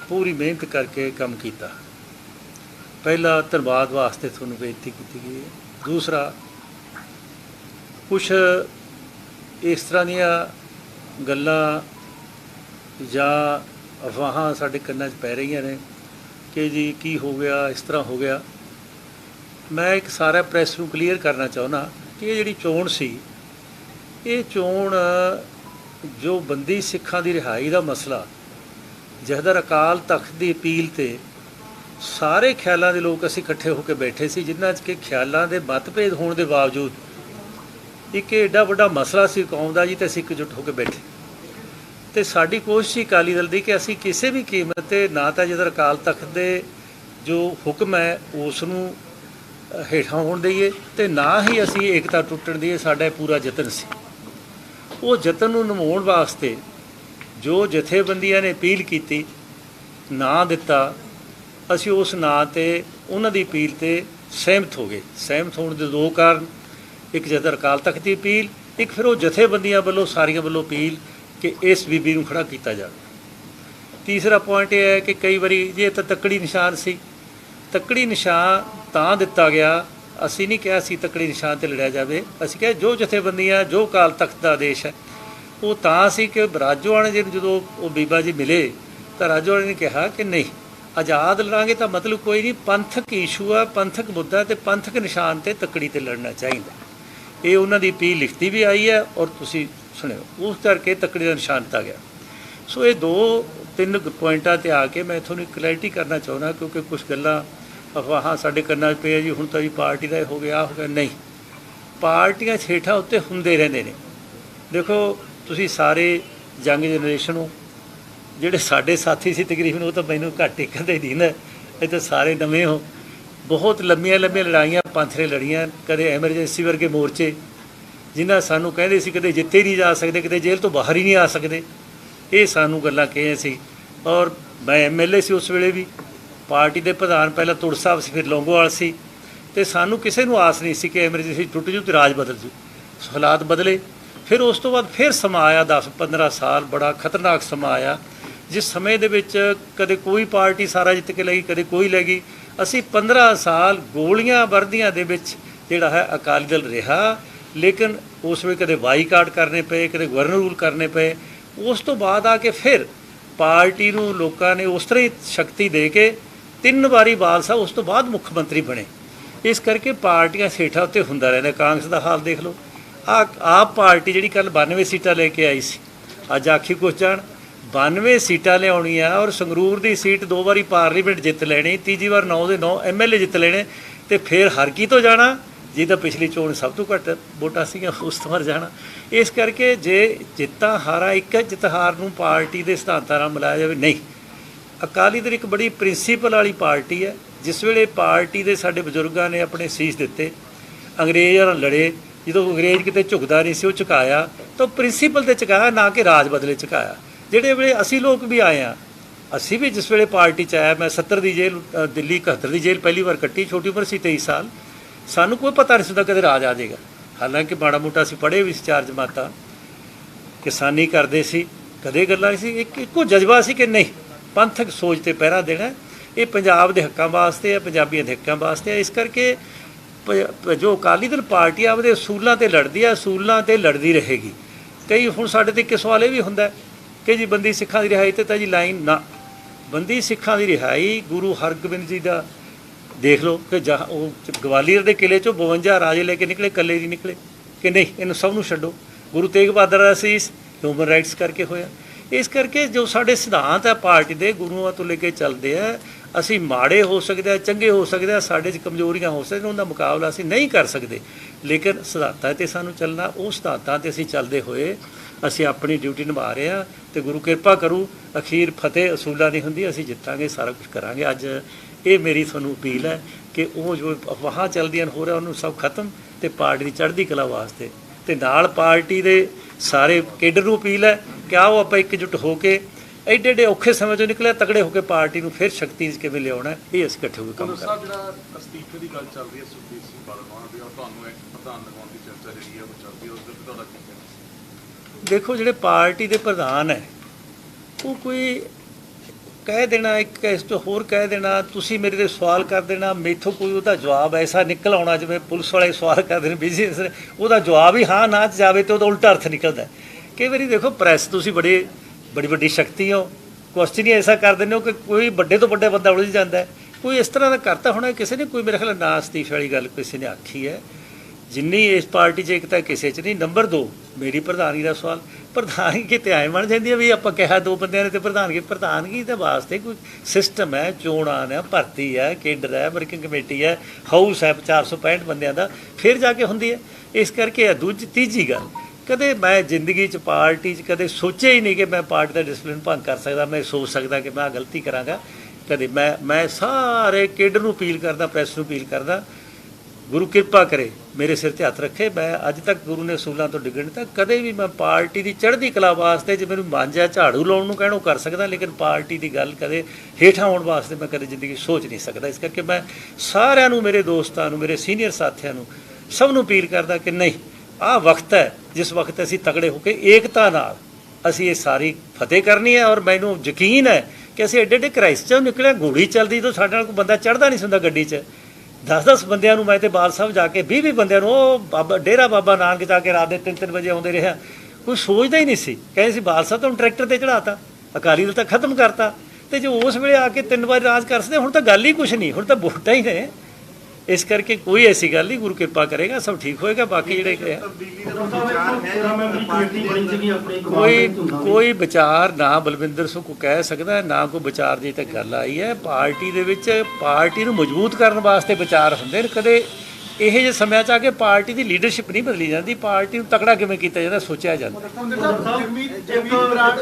पूरी मेहनत करके काम किया। पहला धन्यवाद वास्ते तुहानूं बेनती की गई है। दूसरा, कुछ इस तरह दीयां गल्लां जां अफवाहां साडे कन्नां 'च पै रहीआं ने कि जी की हो गया, इस तरह हो गया। मैं एक सारा प्रैस नूं क्लीयर करना चाहुंदा कि ये जिहड़ी चोण सी, ये चोण जो बंदी सिखां दी रिहाई दा मसला, जहदर अकाल तख्त की अपील ते सारे ख्यालों के लोग असीं इकट्ठे होकर बैठे सी, जिन्हां च कि ख्यालों के मतभेद होने के बावजूद एक एडा वड्डा मसला सी कौम दा जी, ते असीं एकजुट होकर बैठे। तो साडी कोशिश ही अकाली दल की कि असीं किसी भी कीमत ते ना तो जदर अकाल तख्त के जो हुक्म है उसनूं हेठां होण दईए, ते ना ही असीं एकता टुटण दईए। साडा पूरा यतन सी। वो यतन नूं निभाउण वास्ते जो जथेबंदियां ने अपील की, ना दिता, असी उस नां ते उन्हां दी अपील ते सहमत हो गए। सहमत होने के दो कारण, एक जदर अकाल तख्त की अपील, एक फिर वो जथेबंदियां वालों सारियां वालों अपील कि इस बीबी नूं खड़ा किया जाए। तीसरा पॉइंट यह है कि कई बारी जे तो तकड़ी निशान सी, तकड़ी निशान तां दिता गया, असी नहीं कहा सी तकड़ी निशान ते लड़िया जाए। असी कहा जो जथेबंदियां, जो अकाल तख्त का आदेश है वो तां सी कि राजोआणे जी जो वो बीबा जी मिले तो राजोआणे ने कहा कि नहीं, आज़ाद लड़ांगे तो मतलब कोई नहीं, पंथक इशू है, पंथक मुद्दा तो पंथक निशान ते तकड़ी ते लड़ना चाहिए। ये उन्हों की अपील लिखती भी आई है और तुसी सुनियो, उस करके तकड़ी का निशान दिता गया। सो ये दो तीन पॉइंटा ते आके मैं थोड़ी क्लैरिटी करना चाहना, क्योंकि कुछ गल्लां अफवाहां साडे कन्नां पे है जी हुण तां जी पार्टी का हो गया, हो गया। नहीं, पार्टियां छेठा उत्ते हुंदे रहिंदे ने। देखो तुसी सारे यंग जनरेशन हो, ਜਿਹੜੇ ਸਾਡੇ साथी सी तकरीबन वो तो मैनू घट एक कदे नहीं ना, ये तो सारे नवे हो। बहुत लंबिया लंबिया लड़ाइयाँ पंथ ने लड़ियाँ, कदे एमरजेंसी वर्गे मोर्चे जिन्हें सानू कहते सी कदे जिते नहीं जा सकते, कदे जेल तो बाहर ही नहीं आ सकते, ये सानू गल्लां कहियां सी। और मैं MLA सी उस वेले भी, पार्टी के प्रधान पहला तुड़ साहब सी, फिर लौंगोवाल सी, तो सानू किसी नू आस नहीं सी कि एमरजेंसी टुट जू तो राज बदल जू। हालात बदले, फिर उस तो बाद फिर समा आया 10-15 साल, बड़ा खतरनाक समा आया, जिस समय दे विच कदे कोई पार्टी सारा जित के लगी, कदे कोई लगी। असी 15 साल गोलियां वर्दियां दे विच जिहड़ा है अकाली दल रहा, लेकिन उस वे कदे बाईकाट करने पे, कदे गवर्नर रूल करने पे। उस तो बाद आके फिर पार्टी नूं लोकां ने उस तरह ही शक्ति दे के 3 बारी बाल साहब उस तो बाद मुख मंत्री बने। इस करके पार्टियां सेठा उत्ते हुंदा रहिंदा। कांग्रेस का हाल देख लो, आप पार्टी जिहड़ी कल 92 सीटां लेके आई सी, अज आखी कुछ जाण 92 सीटां लियाउणियां और संगरूर की सीट 2 बारी पार्लीमेंट जित लैनी, तीजी बार 9 ਦੇ 9 MLA जित लेने, तो फिर हर की तो जाना जिहदा पिछली चोण सब तो घट वोटां सीगियां उस तो मर जाना। इस करके जे जित्तां हारा एक जितहार नूं पार्टी के सिद्धांतां नाल मिलाया जाए, नहीं। अकाली दल एक बड़ी प्रिंसीपल वाली पार्टी है। जिस वेले पार्टी के साडे बजुर्गों ने अपने सीस दिते, अंग्रेज़ां नाल लड़े, जो अंग्रेज़ किते झुकदा नहीं सी, वो झुकाया तो प्रिंसीपल ते झुकाया, ना कि राज बदले झुकाया। ਜਿਹੜੇ ਵੇਲੇ ਅਸੀਂ ਲੋਕ भी आए हाँ, ਅਸੀਂ भी जिस ਵੇਲੇ पार्टी च आया, मैं 70 की जेल, दिल्ली 71 की जेल पहली बार कट्टी, छोटी उम्र से 23 साल, सानू कोई पता नहीं सुनता कदे राज आ जाएगा। हालांकि माड़ा मोटा असीं पढ़े भी 4 जमातां, किसानी करते सी, कदे गल्लां नहीं सी। एक इक्को जज्बा सी कि नहीं, पंथक सोच ते पहरा देना, ये पंजाब के हक्कां वास्ते है, पंजाबियों के हक्कां वास्ते है। इस करके जो अकाली दल पार्टी आपदे असूलां ते लड़दी है, असूलां ते लड़दी रहेगी। कई हुण साडे ते इक सवाल ये भी हुंदा कि जी बंदी सिखां की रिहाई तो जी लाइन ना, बंदी सिखां की रिहाई गुरु हरगोबिंद जी का देख लो कि जहाँ वो गवालीयर के किले चो 52 राजे लेके निकले, कले नहीं निकले कि नहीं, इन सब नूं छड्डो। गुरु तेग बहादुर दा सीस ह्यूमन राइट्स करके होया। इस करके जो साडे सिद्धांत है पार्टी के गुरुओं तो लेके चलते हैं, असी माड़े हो सकते हैं, चंगे हो सकते हैं, साडे च कमजोरियां हो सकते, उनका मुकाबला असी नहीं कर सकते, लेकिन सिद्धांतां ते सानू चलना, उस सिद्धांतां ते असी चलते हुए असी अपनी ड्यूटी निभा रहे हैं। तो गुरु कृपा करू, अखीर फतेह असूलां नहीं हुंदी, असी जितांगे, सारा कुछ करांगे। अज ये मेरी तुहानूं अपील है कि वो जो अफवाहां चलदियां हो रहा उन्होंने सब खत्म, तो पार्टी की चढ़दी कला वास्ते ते नाल पार्टी के सारे केडर नूं अपील है कि आओ आपां एकजुट होके एडे एडे औखे समय चों निकले तगड़े होकर पार्टी नूं फिर शक्ति किवें लियाउणा, ये असीं इकट्ठे होकर काम करांगे। अस्तीफे की गल चल रही है सुखबीर सिंह बादल दी, और तुहानूं एक प्रधान लगाउण दी चर्चा जिहड़ी है वो चल रही है, उस दे तुहाडा की कहना? देखो जिहड़े पार्टी के प्रधान है वो कोई ਕਹਿ ਦੇਣਾ, ਇੱਕ ਇਸ ਤੋਂ ਹੋਰ ਕਹਿ ਦੇਣਾ, ਤੁਸੀਂ ਮੇਰੇ 'ਤੇ ਸਵਾਲ ਕਰ ਦੇਣਾ, ਮੈਥੋਂ ਕੋਈ ਉਹਦਾ ਜਵਾਬ ਐਸਾ ਨਿਕਲ ਆਉਣਾ ਜਿਵੇਂ ਪੁਲਿਸ ਵਾਲੇ ਸਵਾਲ ਕਰਦੇ ਨੇ ਬਿਜ਼ਨਸ, ਉਹਦਾ ਜਵਾਬ ਹੀ ਹਾਂ ਨਾ 'ਚ ਜਾਵੇ ਤਾਂ ਉਹਦਾ ਉਲਟਾ ਅਰਥ ਨਿਕਲਦਾ। ਕਈ ਵਾਰੀ ਦੇਖੋ ਪ੍ਰੈਸ ਤੁਸੀਂ ਬੜੀ ਵੱਡੀ ਸ਼ਕਤੀ ਹੋ, ਕੁਐਸਚਨ ਹੀ ਐਸਾ ਕਰ ਦਿੰਦੇ ਹੋ ਕਿ ਕੋਈ ਵੱਡੇ ਤੋਂ ਵੱਡਾ ਬੰਦਾ ਉਲਝ ਜਾਂਦਾ। ਕੋਈ ਇਸ ਤਰ੍ਹਾਂ ਦਾ ਕਰਤਾ ਹੋਣਾ ਕਿਸੇ ਨੇ, ਕੋਈ ਮੇਰੇ ਖਿਆਲ ਨਾ ਅਸਤੀਫੇ ਵਾਲੀ ਗੱਲ ਕਿਸੇ ਨੇ ਆਖੀ ਹੈ। ਜਿੰਨੀ ਇਸ ਪਾਰਟੀ 'ਚ ਏਕਤਾ ਕਿਸੇ 'ਚ ਨਹੀਂ। ਨੰਬਰ 2, ਮੇਰੀ ਪ੍ਰਧਾਨਗੀ ਦਾ ਸਵਾਲ। ਪ੍ਰਧਾਨਗੀ ਕਿਤੇ ਐਂ ਬਣ ਜਾਂਦੀ ਹੈ ਵੀ ਆਪਾਂ ਕਿਹਾ 2 ਬੰਦਿਆਂ ਨੇ ਤੇ ਪ੍ਰਧਾਨਗੀ ਦੇ ਵਾਸਤੇ ਕੋਈ ਸਿਸਟਮ ਹੈ, ਚੋਣਾਂ ਨੇ, ਭਰਤੀ ਹੈ, ਕੇਡਰ ਹੈ, ਵਰਕਿੰਗ ਕਮੇਟੀ ਹੈ, ਹਾਊਸ ਹੈ 465 ਬੰਦਿਆਂ ਦਾ, ਫਿਰ ਜਾ ਕੇ ਹੁੰਦੀ ਹੈ। ਇਸ ਕਰਕੇ ਤੀਜੀ ਗੱਲ, ਕਦੇ ਮੈਂ ਜ਼ਿੰਦਗੀ 'ਚ ਪਾਰਟੀ 'ਚ ਕਦੇ ਸੋਚਿਆ ਹੀ ਨਹੀਂ ਕਿ ਮੈਂ ਪਾਰਟੀ ਦਾ ਡਿਸਪਲਿਨ ਭੰਗ ਕਰ ਸਕਦਾ, ਮੈਂ ਸੋਚ ਸਕਦਾ ਕਿ ਮੈਂ ਆਹ ਗਲਤੀ ਕਰਾਂਗਾ। ਕਦੇ ਮੈਂ ਸਾਰੇ ਕੇਡਰ ਨੂੰ ਅਪੀਲ ਕਰਦਾ, ਪ੍ਰੈਸ ਨੂੰ ਅਪੀਲ ਕਰਦਾ, ਗੁਰੂ ਕਿਰਪਾ ਕਰੇ, ਮੇਰੇ ਸਿਰ 'ਤੇ ਹੱਥ ਰੱਖੇ। ਮੈਂ ਅੱਜ ਤੱਕ ਗੁਰੂ ਨੇ ਅਸੂਲਾਂ ਤੋਂ ਡਿੱਗਣ ਤਾਂ ਕਦੇ ਵੀ ਮੈਂ ਪਾਰਟੀ ਦੀ ਚੜ੍ਹਦੀ ਕਲਾ ਵਾਸਤੇ ਜੇ ਮੈਨੂੰ ਮਨ ਆ ਝਾੜੂ ਲਾਉਣ ਨੂੰ ਕਹਿਣੋਂ ਕਰ ਸਕਦਾ, ਲੇਕਿਨ ਪਾਰਟੀ ਦੀ ਗੱਲ ਕਦੇ ਹੇਠਾਂ ਆਉਣ ਵਾਸਤੇ ਮੈਂ ਕਦੇ ਜ਼ਿੰਦਗੀ ਸੋਚ ਨਹੀਂ ਸਕਦਾ। ਇਸ ਕਰਕੇ ਮੈਂ ਸਾਰਿਆਂ ਨੂੰ, ਮੇਰੇ ਦੋਸਤਾਂ ਨੂੰ, ਮੇਰੇ ਸੀਨੀਅਰ ਸਾਥੀਆਂ ਨੂੰ, ਸਭ ਨੂੰ ਅਪੀਲ ਕਰਦਾ ਕਿ ਨਹੀਂ, ਆਹ ਵਕਤ ਹੈ ਜਿਸ ਵਕਤ ਅਸੀਂ ਤਗੜੇ ਹੋ ਕੇ ਏਕਤਾ ਨਾਲ ਅਸੀਂ ਇਹ ਸਾਰੀ ਫਤਿਹ ਕਰਨੀ ਹੈ। ਔਰ ਮੈਨੂੰ ਯਕੀਨ ਹੈ ਕਿ ਅਸੀਂ ਐਡੇ ਕ੍ਰਾਈਸ 'ਚੋਂ ਨਿਕਲਿਆ। ਗੋਲੀ ਚੱਲਦੀ ਤਾਂ ਸਾਡੇ ਨਾਲ ਕੋਈ ਬੰਦਾ ਚੜ੍ਹਦਾ ਨਹੀਂ ਸੀ ਹੁੰਦਾ ਗੱਡੀ 'ਚ। 10-10 ਬੰਦਿਆਂ ਨੂੰ ਮੈਂ ਤੇ ਬਾਲ ਸਾਹਿਬ ਜਾ ਕੇ 20-20 ਬੰਦਿਆਂ ਨੂੰ ਉਹ ਡੇਰਾ ਬਾਬਾ ਨਾਨਕ ਜਾ ਕੇ ਰਾਤ ਦੇ 3-3 ਵਜੇ ਆਉਂਦੇ ਰਿਹਾ। ਕੋਈ ਸੋਚਦਾ ਹੀ ਨਹੀਂ ਸੀ। ਕਹਿੰਦੇ ਸੀ ਬਾਲ ਸਾਹਿਬ ਤੁਹਾਨੂੰ ਟਰੈਕਟਰ 'ਤੇ ਚੜ੍ਹਾਤਾ, ਅਕਾਲੀ ਦਲ ਤਾਂ ਖਤਮ ਕਰਤਾ, ਅਤੇ ਜੇ ਉਸ ਵੇਲੇ ਆ ਕੇ 3 ਵਾਰ ਰਾਜ ਕਰ ਸਕਦੇ, ਹੁਣ ਤਾਂ ਗੱਲ ਹੀ ਕੁਛ ਨਹੀਂ, ਹੁਣ ਤਾਂ ਵੋਟਾਂ ਹੀ ਨੇ। ਇਸ ਕਰਕੇ ਕੋਈ ਐਸੀ ਗੱਲ ਨਹੀਂ, ਗੁਰੂ ਕਿਰਪਾ ਕਰੇਗਾ, ਸਭ ਠੀਕ ਹੋਏਗਾ। ਬਾਕੀ ਜਿਹੜੇ ਕੋਈ ਵਿਚਾਰ ਨਾ ਬਲਵਿੰਦਰ ਸਿੰਘ ਕੋ ਕਹਿ ਸਕਦਾ, ਨਾ ਕੋਈ ਵਿਚਾਰ ਦੀ ਤਾਂ ਗੱਲ ਆਈ ਹੈ। ਪਾਰਟੀ ਦੇ ਵਿੱਚ ਪਾਰਟੀ ਨੂੰ ਮਜ਼ਬੂਤ ਕਰਨ ਵਾਸਤੇ ਵਿਚਾਰ ਹੁੰਦੇ ਨੇ। ਕਦੇ ਇਹੋ ਜਿਹੇ ਸਮਿਆਂ 'ਚ ਆ ਕੇ ਪਾਰਟੀ ਦੀ ਲੀਡਰਸ਼ਿਪ ਨਹੀਂ ਬਦਲੀ ਜਾਂਦੀ, ਪਾਰਟੀ ਨੂੰ ਤਕੜਾ ਕਿਵੇਂ ਕੀਤਾ ਜਾਂਦਾ ਸੋਚਿਆ ਜਾਂਦਾ।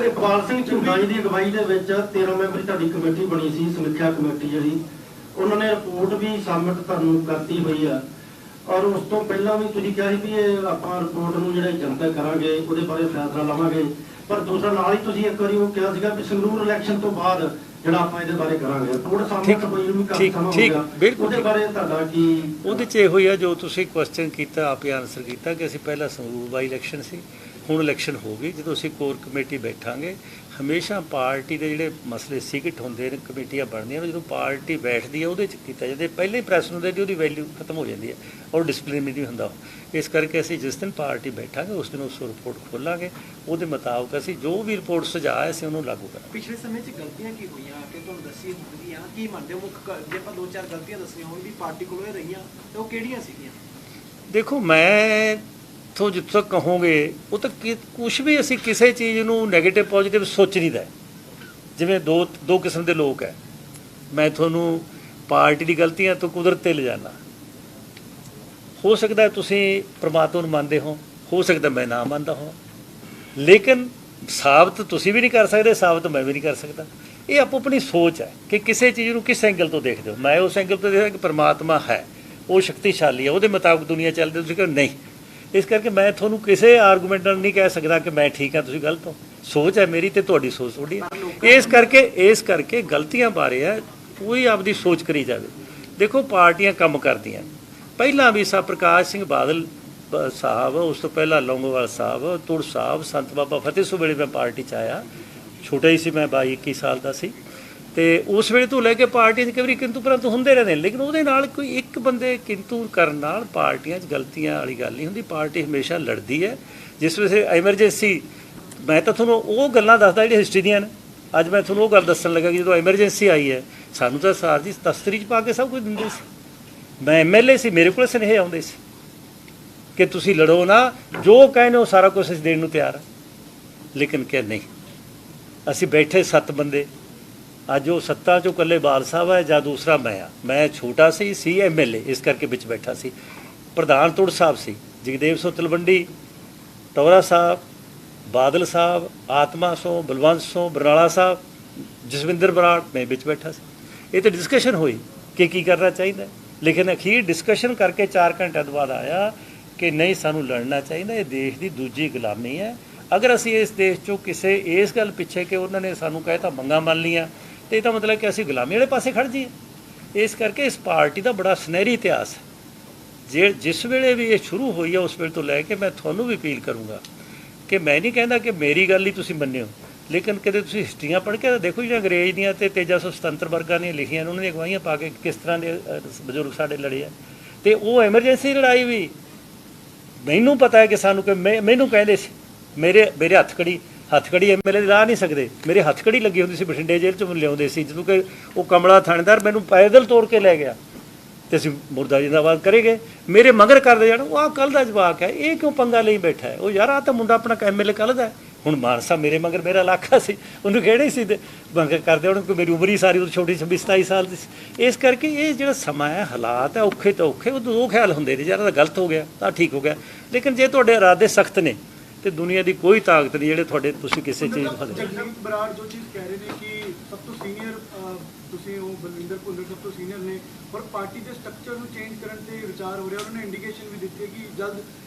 ਇਕਬਾਲ ਸਿੰਘ ਝੁੰਡਾ ਜੀ ਦੀ ਅਗਵਾਈ ਦੇ ਵਿੱਚ 13 ਮੈਂਬਰੀ ਤੁਹਾਡੀ ਕਮੇਟੀ ਬਣੀ ਸੀ, ਸਮੀਖਿਆ ਕਮੇਟੀ ਜਿਹੜੀ, ਉਹਨਾਂ ਨੇ ਰਿਪੋਰਟ ਵੀ ਸਬਮਿਟ ਤੁਹਾਨੂੰ ਕਰਤੀ ਹੋਈ ਆ। ਔਰ ਉਸ ਤੋਂ ਪਹਿਲਾਂ ਵੀ ਤੁਸੀਂ ਕਿਹਾ ਸੀ ਵੀ ਇਹ ਆਪਾਂ ਰਿਪੋਰਟ ਨੂੰ ਜਿਹੜਾ ਜਨਤਕ ਕਰਾਂਗੇ, ਉਹਦੇ ਬਾਰੇ ਫੈਸਲਾ ਲਵਾਂਗੇ। ਪਰ ਦੂਸਰਾ ਨਾਲ ਹੀ ਤੁਸੀਂ ਇੱਕ ਵਾਰੀ ਉਹ ਕਿਹਾ ਸੀਗਾ ਵੀ ਸੰਗਰੂਰ ਇਲੈਕਸ਼ਨ ਤੋਂ ਬਾਅਦ ਜਿਹੜਾ ਆਪਾਂ ਇਹਦੇ ਬਾਰੇ ਕਰਾਂਗੇ। ਰਿਪੋਰਟ ਸਾਹਮਣੇ ਹੋਈ ਨੂੰ ਵੀ ਕਾਫੀ ਸਮਾਂ ਹੋ ਗਿਆ, ਉਹਦੇ ਬਾਰੇ ਤੁਹਾਡਾ ਕੀ? ਉਹਦੇ 'ਚ ਇਹੋ ਹੀ ਆ ਜੋ ਤੁਸੀਂ ਕੁਐਸਚਨ ਕੀਤਾ, ਆਪੇ ਆਨਸਰ ਕੀਤਾ ਕਿ ਅਸੀਂ ਪਹਿਲਾਂ ਸੰਗਰੂਰ ਬਾਈ ਇਲੈਕਸ਼ਨ ਸੀ, ਹੁਣ ਇਲੈਕਸ਼ਨ ਹੋ ਗਈ। ਜਦੋਂ ਅਸੀਂ ਕੋਰ ਕਮੇਟੀ ਬੈਠਾਂਗੇ, ਹਮੇਸ਼ਾ ਪਾਰਟੀ ਦੇ ਜਿਹੜੇ ਮਸਲੇ ਸੀਕ੍ਰੇਟ ਹੁੰਦੇ ਨੇ, ਕਮੇਟੀਆਂ ਬਣਦੀਆਂ ਨੇ, ਜਦੋਂ ਪਾਰਟੀ ਬੈਠਦੀ ਹੈ ਉਹਦੇ 'ਚ ਕੀਤਾ ਜਾਂਦਾ। ਪਹਿਲੇ ਪ੍ਰੈਸ ਨੂੰ ਦੇ ਦੀ ਉਹਦੀ ਵੈਲਿਊ ਖਤਮ ਹੋ ਜਾਂਦੀ ਹੈ ਔਰ ਡਿਸਪਲਿਨ ਨਹੀਂ ਹੁੰਦਾ। ਇਸ ਕਰਕੇ ਅਸੀਂ ਜਿਸ ਦਿਨ ਪਾਰਟੀ ਬੈਠਾਂਗੇ ਉਸ ਦਿਨ ਉਸ ਰਿਪੋਰਟ ਖੋਲਾਂਗੇ, ਉਹਦੇ ਮੁਤਾਬਕ ਅਸੀਂ ਜੋ ਵੀ ਰਿਪੋਰਟ ਸੁਝਾਅ ਅਸੀਂ ਉਹਨੂੰ ਲਾਗੂ ਕਰਾਂਗੇ। ਪਿਛਲੇ ਸਮੇਂ 'ਚ ਗਲਤੀਆਂ ਕੀ ਹੋਈਆਂ ਕਿ ਤੁਹਾਨੂੰ ਦੱਸੀ ਹੋਣਗੀਆਂ, ਕੀ ਮੰਨਦੇ ਹੋ ਮੁੱਖ ਜੇ ਆਪਾਂ 2-4 ਗਲਤੀਆਂ ਦੱਸੀਆਂ ਹੋਣ ਵੀ ਪਾਰਟੀ ਕੋਲੋਂ ਇਹ ਰਹੀਆਂ ਤਾਂ ਉਹ ਕਿਹੜੀਆਂ ਸੀਗੀਆਂ? ਦੇਖੋ, ਮੈਂ ਤੋਂ ਜਿੱਥੋਂ ਤੱਕ ਕਹੋਗੇ ਉਹ ਤਾਂ ਕੁਛ ਵੀ ਅਸੀਂ ਕਿਸੇ ਚੀਜ਼ ਨੂੰ ਨੈਗੇਟਿਵ ਪੋਜ਼ੀਟਿਵ ਸੋਚ ਨਹੀਂ ਦਾ। ਜਿਵੇਂ ਦੋ ਕਿਸਮ ਦੇ ਲੋਕ ਹੈ। ਮੈਂ ਤੁਹਾਨੂੰ ਪਾਰਟੀ ਦੀ ਗਲਤੀਆਂ ਤੋਂ ਕੁਦਰਤ 'ਤੇ ਲਿਜਾਣਾ। ਹੋ ਸਕਦਾ ਤੁਸੀਂ ਪ੍ਰਮਾਤਮਾ ਨੂੰ ਮੰਨਦੇ ਹੋ ਸਕਦਾ ਮੈਂ ਨਾ ਮੰਨਦਾ ਹਾਂ, ਲੇਕਿਨ ਸਾਬਤ ਤੁਸੀਂ ਵੀ ਨਹੀਂ ਕਰ ਸਕਦੇ, ਸਾਬਤ ਮੈਂ ਵੀ ਨਹੀਂ ਕਰ ਸਕਦਾ। ਇਹ ਆਪੋ ਆਪਣੀ ਸੋਚ ਹੈ ਕਿ ਕਿਸੇ ਚੀਜ਼ ਨੂੰ ਕਿਸ ਐਂਗਲ ਤੋਂ ਦੇਖਦੇ ਹੋ। ਮੈਂ ਉਸ ਐਂਗਲ ਤੋਂ ਦੇਖਦਾ ਕਿ ਪਰਮਾਤਮਾ ਹੈ, ਉਹ ਸ਼ਕਤੀਸ਼ਾਲੀ ਹੈ, ਉਹਦੇ ਮੁਤਾਬਕ ਦੁਨੀਆ ਚੱਲਦੀ। ਤੁਸੀਂ ਕਹਿੰਦੇ ਨਹੀਂ। ਇਸ ਕਰਕੇ ਮੈਂ ਤੁਹਾਨੂੰ ਕਿਸੇ ਆਰਗੂਮੈਂਟ ਨਾਲ ਨਹੀਂ ਕਹਿ ਸਕਦਾ ਕਿ ਮੈਂ ਠੀਕ ਹਾਂ ਤੁਸੀਂ ਗਲਤ ਹੋ। ਸੋਚ ਹੈ ਮੇਰੀ ਤੇ ਤੁਹਾਡੀ ਸੋਚ ਥੋੜ੍ਹੀ ਹੈ। ਇਸ ਕਰਕੇ ਗਲਤੀਆਂ ਬਾਰੇ ਹੈ ਕੋਈ ਆਪਦੀ ਸੋਚ ਕਰੀ ਜਾਵੇ। ਦੇਖੋ, ਪਾਰਟੀਆਂ ਕੰਮ ਕਰਦੀਆਂ। ਪਹਿਲਾਂ ਵੀ ਪ੍ਰਕਾਸ਼ ਸਿੰਘ ਬਾਦਲ ਸਾਹਿਬ, ਉਸ ਤੋਂ ਪਹਿਲਾਂ ਲੌਂਗੋਵਾਲ ਸਾਹਿਬ, ਤੁਰ ਸਾਹਿਬ, ਸੰਤ ਬਾਬਾ ਫਤਿਹ ਸਿੰਘ ਵੇਲੇ ਮੈਂ ਪਾਰਟੀ 'ਚ ਆਇਆ, ਛੋਟਾ ਹੀ ਸੀ ਮੈਂ, 22-21 ਸਾਲ ਦਾ ਸੀ। ਅਤੇ ਉਸ ਵੇਲੇ ਤੋਂ ਲੈ ਕੇ ਪਾਰਟੀਆਂ 'ਚ ਕਈ ਵਾਰੀ ਕਿੰਤੂ ਪਰੰਤੂ ਹੁੰਦੇ ਰਹਿੰਦੇ ਨੇ, ਲੇਕਿਨ ਉਹਦੇ ਨਾਲ ਕੋਈ ਇੱਕ ਬੰਦੇ ਕਿੰਤੂ ਕਰਨ ਨਾਲ ਪਾਰਟੀਆਂ 'ਚ ਗਲਤੀਆਂ ਵਾਲੀ ਗੱਲ ਨਹੀਂ ਹੁੰਦੀ। ਪਾਰਟੀ ਹਮੇਸ਼ਾ ਲੜਦੀ ਹੈ। ਜਿਸ ਵੇਲੇ ਐਮਰਜੈਂਸੀ, ਮੈਂ ਤਾਂ ਤੁਹਾਨੂੰ ਉਹ ਗੱਲਾਂ ਦੱਸਦਾ ਜਿਹੜੀਆਂ ਹਿਸਟਰੀ ਦੀਆਂ ਨੇ। ਅੱਜ ਮੈਂ ਤੁਹਾਨੂੰ ਉਹ ਗੱਲ ਦੱਸਣ ਲੱਗਾ ਕਿ ਜਦੋਂ ਐਮਰਜੈਂਸੀ ਆਈ ਹੈ, ਸਾਨੂੰ ਤਾਂ ਸਾਰ ਜੀ ਤਸਤਰੀ 'ਚ ਪਾ ਕੇ ਸਭ ਕੁਝ ਦਿੰਦੇ ਸੀ। ਮੈਂ MLA ਸੀ, ਮੇਰੇ ਕੋਲ ਸੁਨੇਹੇ ਆਉਂਦੇ ਸੀ ਕਿ ਤੁਸੀਂ ਲੜੋ ਨਾ, ਜੋ ਕਹਿੰਦੇ ਹੋ ਸਾਰਾ ਕੁਝ ਅਸੀਂ ਦੇਣ ਨੂੰ ਤਿਆਰ ਹਾਂ। ਲੇਕਿਨ ਕਿ ਨਹੀਂ, ਅਸੀਂ ਬੈਠੇ 7 ਬੰਦੇ। ਅੱਜ ਉਹ 7 'ਚੋਂ ਇਕੱਲੇ ਬਾਲ ਸਾਹਿਬ ਹੈ ਜਾਂ ਦੂਸਰਾ ਮੈਂ ਛੋਟਾ ਸੀ MLA, ਇਸ ਕਰਕੇ ਵਿੱਚ ਬੈਠਾ ਸੀ। ਪ੍ਰਧਾਨ ਤੁੜ ਸਾਹਿਬ ਸੀ, ਜਗਦੇਵ ਸਿੰਘ ਤਲਵੰਡੀ, ਟੌਰਾ ਸਾਹਿਬ, ਬਾਦਲ ਸਾਹਿਬ, ਆਤਮਾ ਸੋਂ, ਬਲਵੰਤ ਸੋਂ, ਬਰਨਾਲਾ ਸਾਹਿਬ, ਜਸਵਿੰਦਰ ਬਰਾੜ, ਮੈਂ ਵਿੱਚ ਬੈਠਾ ਸੀ। ਇਹ ਤਾਂ ਡਿਸਕਸ਼ਨ ਹੋਈ ਕਿ ਕੀ ਕਰਨਾ ਚਾਹੀਦਾ, ਲੇਕਿਨ ਅਖੀਰ ਡਿਸਕਸ਼ਨ ਕਰਕੇ 4 ਘੰਟਿਆਂ ਤੋਂ ਬਾਅਦ ਆਇਆ ਕਿ ਨਹੀਂ, ਸਾਨੂੰ ਲੜਨਾ ਚਾਹੀਦਾ। ਇਹ ਦੇਸ਼ ਦੀ ਦੂਜੀ ਗੁਲਾਮੀ ਹੈ। ਅਗਰ ਅਸੀਂ ਇਸ ਦੇਸ਼ 'ਚੋਂ ਕਿਸੇ ਇਸ ਗੱਲ ਪਿੱਛੇ ਕਿ ਉਹਨਾਂ ਨੇ ਸਾਨੂੰ ਕਹਿਤਾ ਮੰਗਾਂ ਮੰਨ ਲਈਆਂ, ਅਤੇ ਇਹਦਾ ਮਤਲਬ ਕਿ ਅਸੀਂ ਗੁਲਾਮੀ ਵਾਲੇ ਪਾਸੇ ਖੜ੍ਹ ਜਾਈਏ। ਇਸ ਕਰਕੇ ਇਸ ਪਾਰਟੀ ਦਾ ਬੜਾ ਸੁਨਹਿਰੀ ਇਤਿਹਾਸ ਹੈ। ਜਿਸ ਵੇਲੇ ਵੀ ਇਹ ਸ਼ੁਰੂ ਹੋਈ ਹੈ ਉਸ ਵੇਲੇ ਤੋਂ ਲੈ ਕੇ ਮੈਂ ਤੁਹਾਨੂੰ ਵੀ ਅਪੀਲ ਕਰੂੰਗਾ ਕਿ ਮੈਂ ਨਹੀਂ ਕਹਿੰਦਾ ਕਿ ਮੇਰੀ ਗੱਲ ਹੀ ਤੁਸੀਂ ਮੰਨਿਓ, ਲੇਕਿਨ ਕਦੇ ਤੁਸੀਂ ਹਿਸਟਰੀਆਂ ਪੜ੍ਹ ਕੇ ਦੇਖੋ ਜੀ, ਅੰਗਰੇਜ਼ ਦੀਆਂ ਤੇ ਤੇਜਾ ਸੁਤੰਤਰ ਵਰਗਾਂ ਦੀਆਂ ਲਿਖੀਆਂ ਨੇ, ਉਹਨਾਂ ਦੀਆਂ ਅਗਵਾਈਆਂ ਪਾ ਕੇ ਕਿਸ ਤਰ੍ਹਾਂ ਦੇ ਬਜ਼ੁਰਗ ਸਾਡੇ ਲੜੇ ਆ। ਤੇ ਉਹ ਐਮਰਜੈਂਸੀ ਲੜਾਈ ਵੀ ਮੈਨੂੰ ਪਤਾ ਹੈ ਕਿ ਸਾਨੂੰ ਕਿ ਮੈਨੂੰ ਕਹਿੰਦੇ ਸੀ ਮੇਰੇ ਹੱਥਕੜੀ ਐਮਐਲਏ ਲਾ ਨਹੀਂ ਸਕਦੇ, ਮੇਰੇ ਹੱਥਕੜੀ ਲੱਗੀ ਹੁੰਦੀ ਸੀ, ਬਠਿੰਡੇ ਜੇਲ੍ਹ 'ਚੋਂ ਲਿਆਉਂਦੇ ਸੀ। ਜਦੋਂ ਕਿ ਉਹ ਕਮਲਾ ਥਾਣੇਦਾਰ ਮੈਨੂੰ ਪੈਦਲ ਤੋੜ ਕੇ ਲੈ ਗਿਆ ਤੇ ਅਸੀਂ ਮੁਰਦਾ ਜਿੰਦਾਬਾਦ ਕਰੇਗੇ, ਮੇਰੇ ਮਗਰ ਕਰਦੇ ਜਾਣ। ਉਹ ਆਹ ਕੱਲ੍ਹ ਦਾ ਜਵਾਕ ਹੈ, ਇਹ ਕਿਉਂ ਪੰਗਾ ਲਈ ਬੈਠਾ ਹੈ? ਉਹ ਯਾਰ ਆਹ ਤਾਂ ਮੁੰਡਾ ਆਪਣਾ ਐਮਐਲਏ ਕੱਲ੍ਹ ਦਾ। ਹੁਣ ਮਾਨਸਾ ਮੇਰੇ ਮਗਰ ਮੇਰਾ ਇਲਾਕਾ ਸੀ, ਉਹਨੂੰ ਕਿਹੜੇ ਸੀ ਮਗਰ ਕਰਦੇ ਉਹਨੂੰ, ਕੋਈ ਮੇਰੀ ਉਮਰ ਹੀ ਸਾਰੀ ਉਹ ਛੋਟੀ 26-27 ਸਾਲ ਦੀ ਸੀ। ਇਸ ਕਰਕੇ ਇਹ ਜਿਹੜਾ ਸਮਾਂ ਹੈ, ਹਾਲਾਤ ਹੈ ਔਖੇ ਤੋਂ ਔਖੇ। ਉਹ ਦੋ ਖਿਆਲ ਹੁੰਦੇ ਨੇ, ਯਾਰ ਇਹਦਾ ਗਲਤ ਹੋ ਗਿਆ ਤਾਂ ਠੀਕ ਹੋ ਗਿਆ। ਲੇਕਿਨ ਜੇ ਤੁਹਾਡੇ ਇਰਾਦੇ ਸਖਤ ਨੇ ਤੇ ਦੁਨੀਆ ਦੀ ਕੋਈ ਤਾਕਤ ਨਹੀਂ ਜਿਹੜੇ ਤੁਹਾਡੇ ਤੁਸੀਂ ਕਿਸੇ ਚੀਜ਼ ਜਗਜੀਤ ਬਰਾੜ ਜੋ ਚੀਜ਼ ਕਹਿ ਰਹੇ ਨੇ ਕਿ ਸਭ ਤੋਂ ਸੀਨੀਅਰ ਤੁਸੀਂ ਉਹ ਬਲਵਿੰਦਰ ਭੁੱਲਰ ਸਭ ਤੋਂ ਸੀਨੀਅਰ ਨੇ, ਔਰ ਪਾਰਟੀ ਦੇ ਸਟਰਕਚਰ ਨੂੰ ਚੇਂਜ ਕਰਨ ਤੇ ਵਿਚਾਰ ਹੋ ਰਿਹਾ। ਉਹਨਾਂ ਨੇ ਇੰਡੀਕੇਸ਼ਨ ਵੀ ਦਿੱਤੀ ਹੈ ਕਿ ਜਲਦ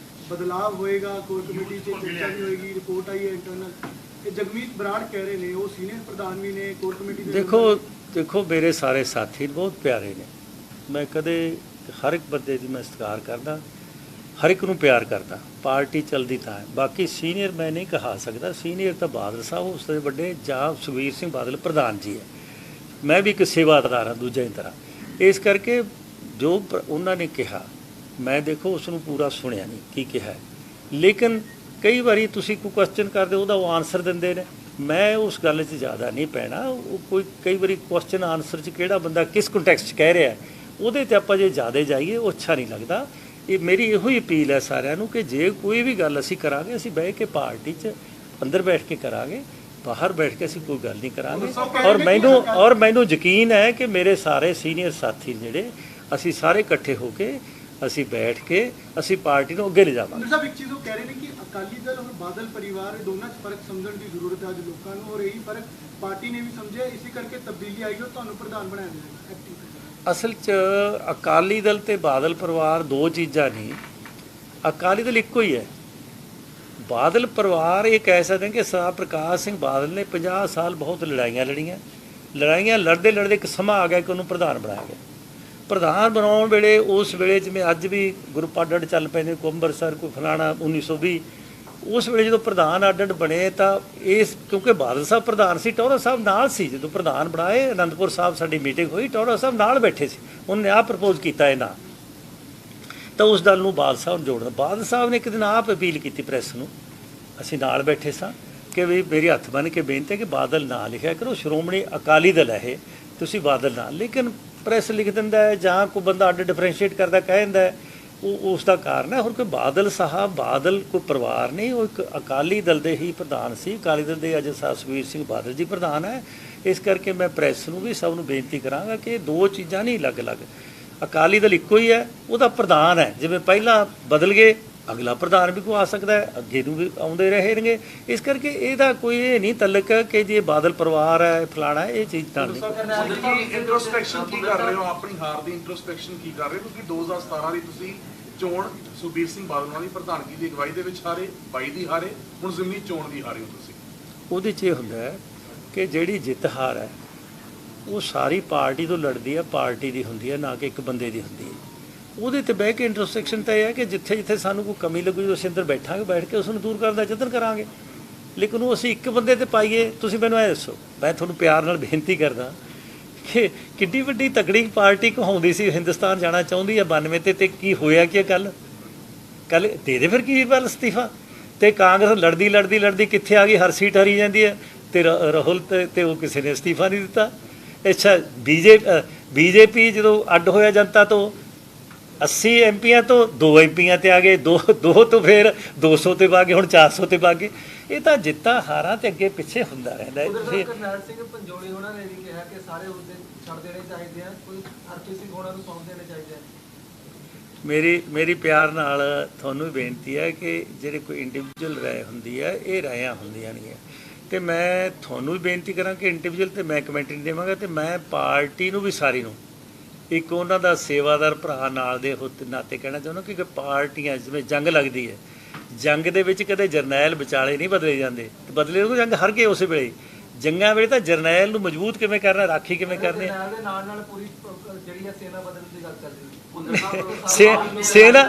ਬਦਲਾਅ ਹੋਏਗਾ, ਕੋਰ ਕਮੇਟੀ 'ਚ ਚਰਚਾ ਵੀ ਹੋਏਗੀ, ਰਿਪੋਰਟ ਆਈ ਹੈ ਇੰਟਰਨਲ। ਇਹ ਜਗਮੀਤ ਬਰਾੜ ਕਹਿ ਰਹੇ ਨੇ, ਉਹ ਸੀਨੀਅਰ ਪ੍ਰਧਾਨ ਵੀ ਨੇ ਕੋਰ ਕਮੇਟੀ ਦੇ। ਦੇਖੋ ਮੇਰੇ ਸਾਰੇ ਸਾਥੀ ਬਹੁਤ ਪਿਆਰੇ ਨੇ, ਮੈਂ ਕਦੇ ਹਰ ਇੱਕ ਬੰਦੇ ਦੀ ਮੈਂ ਸਤਿਕਾਰ ਕਰਦਾ, ਹਰ ਇੱਕ ਨੂੰ ਪਿਆਰ ਕਰਦਾ। ਪਾਰਟੀ ਚੱਲਦੀ ਤਾਂ ਹੈ, ਬਾਕੀ ਸੀਨੀਅਰ ਮੈਂ ਨਹੀਂ ਕਹਾ ਸਕਦਾ। ਸੀਨੀਅਰ ਤਾਂ ਬਾਦਲ ਸਾਹਿਬ ਉਸ ਤੋਂ ਵੱਡੇ ਜਾਂ ਸੁਖਬੀਰ ਸਿੰਘ ਬਾਦਲ ਪ੍ਰਧਾਨ ਜੀ ਹੈ, ਮੈਂ ਵੀ ਇੱਕ ਸੇਵਾਦਾਰ ਹਾਂ ਦੂਜੇ ਦੀ ਤਰ੍ਹਾਂ। ਇਸ ਕਰਕੇ ਜੋ ਉਹਨਾਂ ਨੇ ਕਿਹਾ ਮੈਂ ਦੇਖੋ ਉਸ ਨੂੰ ਪੂਰਾ ਸੁਣਿਆ ਨਹੀਂ ਕੀ ਕਿਹਾ, ਲੇਕਿਨ ਕਈ ਵਾਰੀ ਤੁਸੀਂ ਕੋਈ ਕੁਐਸਚਨ ਕਰਦੇ ਉਹਦਾ ਉਹ ਆਨਸਰ ਦਿੰਦੇ ਨੇ। ਮੈਂ ਉਸ ਗੱਲ 'ਚ ਜ਼ਿਆਦਾ ਨਹੀਂ ਪੈਣਾ। ਉਹ ਕੋਈ ਕਈ ਵਾਰੀ ਕੁਐਸਚਨ ਆਨਸਰ 'ਚ ਕਿਹੜਾ ਬੰਦਾ ਕਿਸ ਕੰਟੈਕਸਟ 'ਚ ਕਹਿ ਰਿਹਾ ਉਹਦੇ 'ਤੇ ਆਪਾਂ ਜੇ ਜ਼ਿਆਦਾ ਜਾਈਏ ਉਹ ਅੱਛਾ ਨਹੀਂ ਲੱਗਦਾ। ਇਹ ਮੇਰੀ ਇਹੋ ਹੀ ਅਪੀਲ ਹੈ ਸਾਰਿਆਂ ਨੂੰ ਕਿ ਜੇ ਕੋਈ ਵੀ ਗੱਲ ਅਸੀਂ ਕਰਾਂਗੇ, ਅਸੀਂ ਬਹਿ ਕੇ ਪਾਰਟੀ 'ਚ ਅੰਦਰ ਬੈਠ ਕੇ ਕਰਾਂਗੇ, ਬਾਹਰ ਬੈਠ ਕੇ ਅਸੀਂ ਕੋਈ ਗੱਲ ਨਹੀਂ ਕਰਾਂਗੇ। ਔਰ ਮੈਨੂੰ ਯਕੀਨ ਹੈ ਕਿ ਮੇਰੇ ਸਾਰੇ ਸੀਨੀਅਰ ਸਾਥੀ ਜਿਹੜੇ ਅਸੀਂ ਸਾਰੇ ਇਕੱਠੇ ਹੋ ਕੇ ਅਸੀਂ ਬੈਠ ਕੇ ਅਸੀਂ ਪਾਰਟੀ ਨੂੰ ਅੱਗੇ ਲਿਜਾਵਾਂਗੇ। ਸਾਹਿਬ ਇੱਕ ਚੀਜ਼ ਉਹ ਕਹਿ ਰਹੇ ਨੇ ਕਿ ਅਕਾਲੀ ਦਲ ਔਰ ਬਾਦਲ ਪਰਿਵਾਰ ਦੋਨਾਂ 'ਚ ਫਰਕ ਸਮਝਣ ਦੀ ਜ਼ਰੂਰਤ ਹੈ ਅੱਜ ਲੋਕਾਂ ਨੂੰ, ਔਰ ਇਹੀ ਫਰਕ ਪਾਰਟੀ ਨੇ ਵੀ ਸਮਝਿਆ, ਇਸੇ ਕਰਕੇ ਤਬਦੀਲੀ ਆਈ ਔਰ ਤੁਹਾਨੂੰ ਪ੍ਰਧਾਨ ਬਣਾਇਆ ਗਿਆ। ਅਸਲ 'ਚ ਅਕਾਲੀ ਦਲ ਤੇ ਬਾਦਲ ਪਰਿਵਾਰ ਦੋ ਚੀਜ਼ਾਂ ਨਹੀਂ, ਅਕਾਲੀ ਦਲ ਇੱਕੋ ਹੀ ਹੈ। ਬਾਦਲ ਪਰਿਵਾਰ ਇਹ ਕਹਿ ਸਕਦੇ ਕਿ ਸਰਦਾਰ ਪ੍ਰਕਾਸ਼ ਸਿੰਘ ਬਾਦਲ ਨੇ 50 ਸਾਲ ਬਹੁਤ ਲੜਾਈਆਂ ਲੜਦੇ ਇੱਕ ਸਮਾਂ ਆ ਗਿਆ ਕਿ ਉਹਨੂੰ ਪ੍ਰਧਾਨ ਬਣਾਇਆ ਗਿਆ। ਪ੍ਰਧਾਨ ਬਣਾਉਣ ਵੇਲੇ ਉਸ ਵੇਲੇ ਜਿਵੇਂ ਅੱਜ ਵੀ ਗਰੁੱਪ ਅੱਡ ਚੱਲ ਪਏ ਨੇ, ਕੋਈ ਅੰਮ੍ਰਿਤਸਰ ਕੋਈ ਫਲਾਣਾ 1920, ਉਸ ਵੇਲੇ ਜਦੋਂ ਪ੍ਰਧਾਨ ਅੱਡ ਬਣੇ ਤਾਂ ਇਸ ਕਿਉਂਕਿ ਬਾਦਲ ਸਾਹਿਬ ਪ੍ਰਧਾਨ ਸੀ, ਟੌਹਰਾ ਸਾਹਿਬ ਨਾਲ ਸੀ। ਜਦੋਂ ਪ੍ਰਧਾਨ ਬਣਾਏ ਅਨੰਦਪੁਰ ਸਾਹਿਬ ਸਾਡੀ ਮੀਟਿੰਗ ਹੋਈ, ਟੌਹਰਾ ਸਾਹਿਬ ਨਾਲ ਬੈਠੇ ਸੀ, ਉਹਨੇ ਆਪ ਪ੍ਰਪੋਜ਼ ਕੀਤਾ ਇਹ ਨਾਂ, ਤਾਂ ਉਸ ਦਲ ਨੂੰ ਬਾਦਲ ਸਾਹਿਬ ਨੂੰ ਜੋੜਨਾ। ਬਾਦਲ ਸਾਹਿਬ ਨੇ ਇੱਕ ਦਿਨ ਆਪ ਅਪੀਲ ਕੀਤੀ ਪ੍ਰੈਸ ਨੂੰ, ਅਸੀਂ ਨਾਲ ਬੈਠੇ ਸਾਂ, ਕਿ ਵੀ ਮੇਰੇ ਹੱਥ ਬੰਨ੍ਹ ਕੇ ਬੇਨਤੀ ਹੈ ਕਿ ਬਾਦਲ ਨਾਂ ਲਿਖਿਆ ਕਰੋ, ਸ਼੍ਰੋਮਣੀ ਅਕਾਲੀ ਦਲ ਹੈ ਇਹ, ਤੁਸੀਂ ਬਾਦਲ ਨਾਂ। ਲੇਕਿਨ ਪ੍ਰੈਸ ਲਿਖ ਦਿੰਦਾ ਹੈ ਜਾਂ ਕੋਈ ਬੰਦਾ ਅੱਡ ਡਿਫਰੈਂਸ਼ੀਏਟ ਕਰਦਾ ਕਹਿ ਦਿੰਦਾ ਹੈ, ਉਹ ਉਸ ਦਾ ਕਾਰਨ ਹੈ। ਹੋਰ ਕੋਈ ਬਾਦਲ ਸਾਹਿਬ ਬਾਦਲ ਕੋਈ ਪਰਿਵਾਰ ਨਹੀਂ, ਉਹ ਇੱਕ ਅਕਾਲੀ ਦਲ ਦੇ ਹੀ ਪ੍ਰਧਾਨ ਸੀ। ਅਕਾਲੀ ਦਲ ਦੇ ਅੱਜ ਸੁਖਬੀਰ ਸਿੰਘ ਬਾਦਲ ਜੀ ਪ੍ਰਧਾਨ ਹੈ। ਇਸ ਕਰਕੇ ਮੈਂ ਪ੍ਰੈਸ ਨੂੰ ਵੀ ਸਭ ਨੂੰ ਬੇਨਤੀ ਕਰਾਂਗਾ ਕਿ ਇਹ ਦੋ ਚੀਜ਼ਾਂ ਨਹੀਂ ਅਲੱਗ-ਅਲੱਗ। ਅਕਾਲੀ ਦਲ ਇੱਕੋ ਹੀ ਹੈ, ਉਹਦਾ ਪ੍ਰਧਾਨ ਹੈ। ਜਿਵੇਂ ਪਹਿਲਾਂ ਬਦਲ ਗਏ, ਅਗਲਾ ਪ੍ਰਧਾਨ ਵੀ ਕੋਈ ਆ ਸਕਦਾ ਹੈ, ਅੱਗੇ ਨੂੰ ਵੀ ਆਉਂਦੇ ਰਹੇਗੇ। ਇਸ ਕਰਕੇ ਇਹਦਾ ਕੋਈ ਇਹ ਨਹੀਂ ਤਲਕ ਕਿ ਜੇ ਬਾਦਲ ਪਰਿਵਾਰ ਹੈ ਫਲਾਣਾ, ਇਹ ਚੀਜ਼ ਤਾਂ ਨਹੀਂ। ਇੰਟਰੋਸਪੈਕਸ਼ਨ ਕੀ ਕਰ ਰਹੇ ਹੋ, ਆਪਣੀ ਹਾਰ ਦੀ ਇੰਟਰੋਸਪੈਕਸ਼ਨ ਕੀ ਕਰ ਰਹੇ ਹੋ? ਕਿਉਂਕਿ 2017 ਦੀ ਤੁਸੀਂ ਚੋਣ ਸੁਖਬੀਰ ਸਿੰਘ ਬਾਦਲ ਦੀ ਪ੍ਰਧਾਨਗੀ ਦੀ ਅਗਵਾਈ ਦੇ ਵਿੱਚ ਹਾਰੇ, 22 ਦੀ ਹਾਰੇ, ਹੁਣ ਜ਼ਿਮਨੀ ਚੋਣ ਦੀ ਹਾਰੇ ਹੋ ਤੁਸੀਂ। ਉਹਦੇ 'ਚ ਇਹ ਹੁੰਦਾ ਹੈ ਕਿ ਜਿਹੜੀ ਜਿੱਤ ਹਾਰ ਹੈ ਉਹ ਸਾਰੀ ਪਾਰਟੀ ਤੋਂ ਲੜਦੀ ਹੈ, ਪਾਰਟੀ ਦੀ ਹੁੰਦੀ ਹੈ, ਨਾ ਕਿ ਇੱਕ ਬੰਦੇ ਦੀ ਹੁੰਦੀ ਹੈ। ਉਹਦੇ 'ਤੇ ਬਹਿ ਕੇ ਇੰਟਰੋਸਪੈਕਸ਼ਨ ਤਾਂ ਇਹ ਹੈ ਕਿ ਜਿੱਥੇ ਸਾਨੂੰ ਕੋਈ ਕਮੀ ਲੱਗੂ, ਜਦੋਂ ਅਸੀਂ ਅੰਦਰ ਬੈਠਾਂਗੇ, ਬੈਠ ਕੇ ਉਸ ਨੂੰ ਦੂਰ ਕਰਨ ਦਾ ਯਤਨ ਕਰਾਂਗੇ। ਲੇਕਿਨ ਉਹ ਅਸੀਂ ਇੱਕ ਬੰਦੇ 'ਤੇ ਪਾਈਏ। ਤੁਸੀਂ ਮੈਨੂੰ ਇਹ ਦੱਸੋ, ਮੈਂ ਤੁਹਾਨੂੰ ਪਿਆਰ ਨਾਲ ਬੇਨਤੀ ਕਰਦਾ ਕਿ ਕਿੱਡੀ ਵੱਡੀ ਤਕੜੀ ਪਾਰਟੀ ਕਹਾਉਂਦੀ ਸੀ ਹਿੰਦੁਸਤਾਨ ਜਾਣਾ ਚਾਹੁੰਦੀ ਹੈ 92 ਤੇ ਕੀ ਹੋਇਆ ਕਿ ਕੱਲ ਦੇ ਦੇ ਫਿਰ ਕੀ ਵੱਲ ਅਸਤੀਫਾ। ਤੇ ਕਾਂਗਰਸ ਲੜਦੀ ਕਿੱਥੇ ਆ ਗਈ, ਹਰ ਸੀਟ ਹਾਰੀ ਜਾਂਦੀ ਹੈ। ਤੇ ਰਾਹੁਲ ਤੇ ਉਹ ਕਿਸੇ ਨੇ ਅਸਤੀਫਾ ਨਹੀਂ ਦਿੱਤਾ। ਅੱਛਾ ਬੀਜੇਪੀ ਜਦੋਂ ਅੱਡ ਹੋਇਆ ਜਨਤਾ ਤੋਂ 80 ਐਮਪੀਆਂ ਤੋਂ 2 ਐਮਪੀਆਂ ਤੇ ਆ ਗਏ, ਦੋ ਤੋਂ ਫਿਰ 200 ਤੇ ਪਾ ਗਏ, ਹੁਣ 400 ਤੇ ਪਾ ਗਏ। ਇਹ ਤਾਂ ਜਿੱਤਾਂ ਹਾਰਾਂ ਤੇ ਅੱਗੇ ਪਿੱਛੇ ਹੁੰਦਾ ਰਹਿੰਦਾ ਹੈ। ਕਰਨੈਲ ਸਿੰਘ ਪੰਜੋਲੀ ਉਹਨਾਂ ਨੇ ਵੀ ਕਿਹਾ ਕਿ ਸਾਰੇ ਅਹੁਦੇ ਛੱਡ ਦੇਣੇ ਚਾਹੀਦੇ ਆ, ਕੋਈ ਹਰਪ੍ਰੀਤ ਸਿੰਘ ਹੋਣਾ ਨੂੰ ਸੌਂਪ ਦੇਣੇ ਚਾਹੀਦੇ ਆ। ਮੇਰੀ ਪਿਆਰ ਨਾਲ ਤੁਹਾਨੂੰ ਵੀ ਬੇਨਤੀ ਹੈ ਕਿ ਜਿਹੜੇ ਕੋਈ ਇੰਡੀਵਿਜੂਅਲ ਰਾਏ ਹੁੰਦੀ ਹੈ, ਇਹ ਰਾਇਆਂ ਹੁੰਦੀਆਂ ਨਹੀਂ ਹੈ। ਤੇ ਮੈਂ ਤੁਹਾਨੂੰ ਵੀ ਬੇਨਤੀ ਕਰਾਂ ਕਿ ਇੰਡੀਵਿਜੂਅਲ ਤੇ ਮੈਂ ਕਮੈਂਟ ਨਹੀਂ ਦੇਵਾਂਗਾ। ਤੇ ਮੈਂ ਪਾਰਟੀ ਨੂੰ ਵੀ ਸਾਰੀ ਨੂੰ ਇੱਕ ਉਹਨਾਂ ਦਾ ਸੇਵਾਦਾਰ ਭਰਾ ਨਾਲ ਦੇ ਨਾਤੇ ਕਹਿਣਾ ਚਾਹੁੰਦਾ ਕਿ ਪਾਰਟੀਆਂ ਜਿਵੇਂ ਜੰਗ ਲੱਗਦੀ ਹੈ, ਜੰਗ ਦੇ ਵਿੱਚ ਕਦੇ ਜਰਨੈਲ ਵਿਚਾਲੇ ਨਹੀਂ ਬਦਲੇ ਜਾਂਦੇ, ਬਦਲੇ ਉਹ ਜੰਗ ਹਰ ਗਏ ਉਸੇ ਵੇਲੇ। ਜੰਗਾਂ ਵੇਲੇ ਤਾਂ ਜਰਨੈਲ ਨੂੰ ਮਜ਼ਬੂਤ ਕਿਵੇਂ ਕਰਨਾ, ਰਾਖੀ ਕਿਵੇਂ ਕਰਨੀ ਹੈ। ਜਰਨੈਲ ਦੇ ਨਾਲ ਪੂਰੀ ਜਿਹੜੀ ਹੈ ਸੇਨਾ ਬਦਲਣ ਦੀ ਗੱਲ ਚੱਲ ਰਹੀ ਹੈ। सेना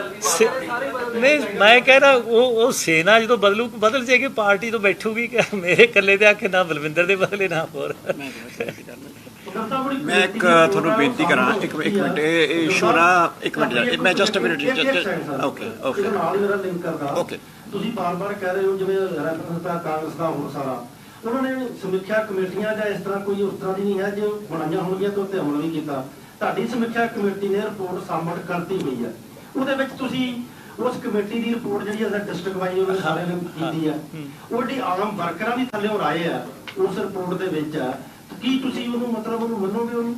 नहीं मैं कह रहा वो सेना जो बदल जाएगी पार्टी तो बैठूगी क्या मेरे कल्ले दे आके ना बलविंदर दे बदले ना होर मैं एक ਤੁਹਾਨੂੰ ਬੇਨਤੀ ਕਰਾਂ ਇੱਕ ਮਿੰਟ ਇਹ ਇਸ਼ੂ ਨਾ ਇੱਕ ਮਿੰਟ ਮੈਂ ਜਸਟ ਅ ਮਿੰਟ ਓਕੇ ਨਾਲ ਮੇਰਾ ਲਿੰਕ ਕਰਦਾ ਓਕੇ ਤੁਸੀਂ ਬਾਰ-ਬਾਰ ਕਹਿ ਰਹੇ ਹੋ ਜਿਵੇਂ ਰੈਫਰੈਂਸ ਦਾ ਕਾਂਗਰਸ ਦਾ ਹੁਣ ਸਾਰਾ ਉਹਨਾਂ ਨੇ ਸਮੀਖਿਆ ਕਮੇਟੀਆਂ ਜਾਂ ਇਸ ਤਰ੍ਹਾਂ ਕੋਈ ਉਸ ਤਰ੍ਹਾਂ ਦੀ ਨਹੀਂ ਹੈ ਜੋ ਬਣਾਈਆਂ ਹੋਣਗੀਆਂ ਤੇ ਉੱਤੇ ਅਮਲ ਵੀ ਕੀਤਾ। ਤੁਹਾਡੀ ਸਮੀਖਿਆ ਕਮੇਟੀ ਨੇ ਰਿਪੋਰਟ ਸਬਮਿਟ ਕਰਤੀ ਹੋਈ ਹੈ, ਉਹਦੇ ਵਿੱਚ ਤੁਸੀਂ ਉਸ ਕਮੇਟੀ ਦੀ ਰਿਪੋਰਟ ਜਿਹੜੀ ਹੈ ਡਿਸਟ੍ਰਿਕਟ ਵਾਈਜ਼ ਉਹਨੇ ਸਾਰਿਆਂ ਨੇ ਕੀਤੀ ਹੈ, ਉਹ ਜਿਹੜੀ ਆਮ ਵਰਕਰਾਂ ਦੀ ਥੱਲੇ ਆਏ ਆ ਉਸ ਰਿਪੋਰਟ ਦੇ ਵਿੱਚ ਆ, ਕੀ ਤੁਸੀਂ ਉਹਨੂੰ ਮਤਲਬ ਉਹਨੂੰ ਮੰਨੋਗੇ ਉਹਨੂੰ?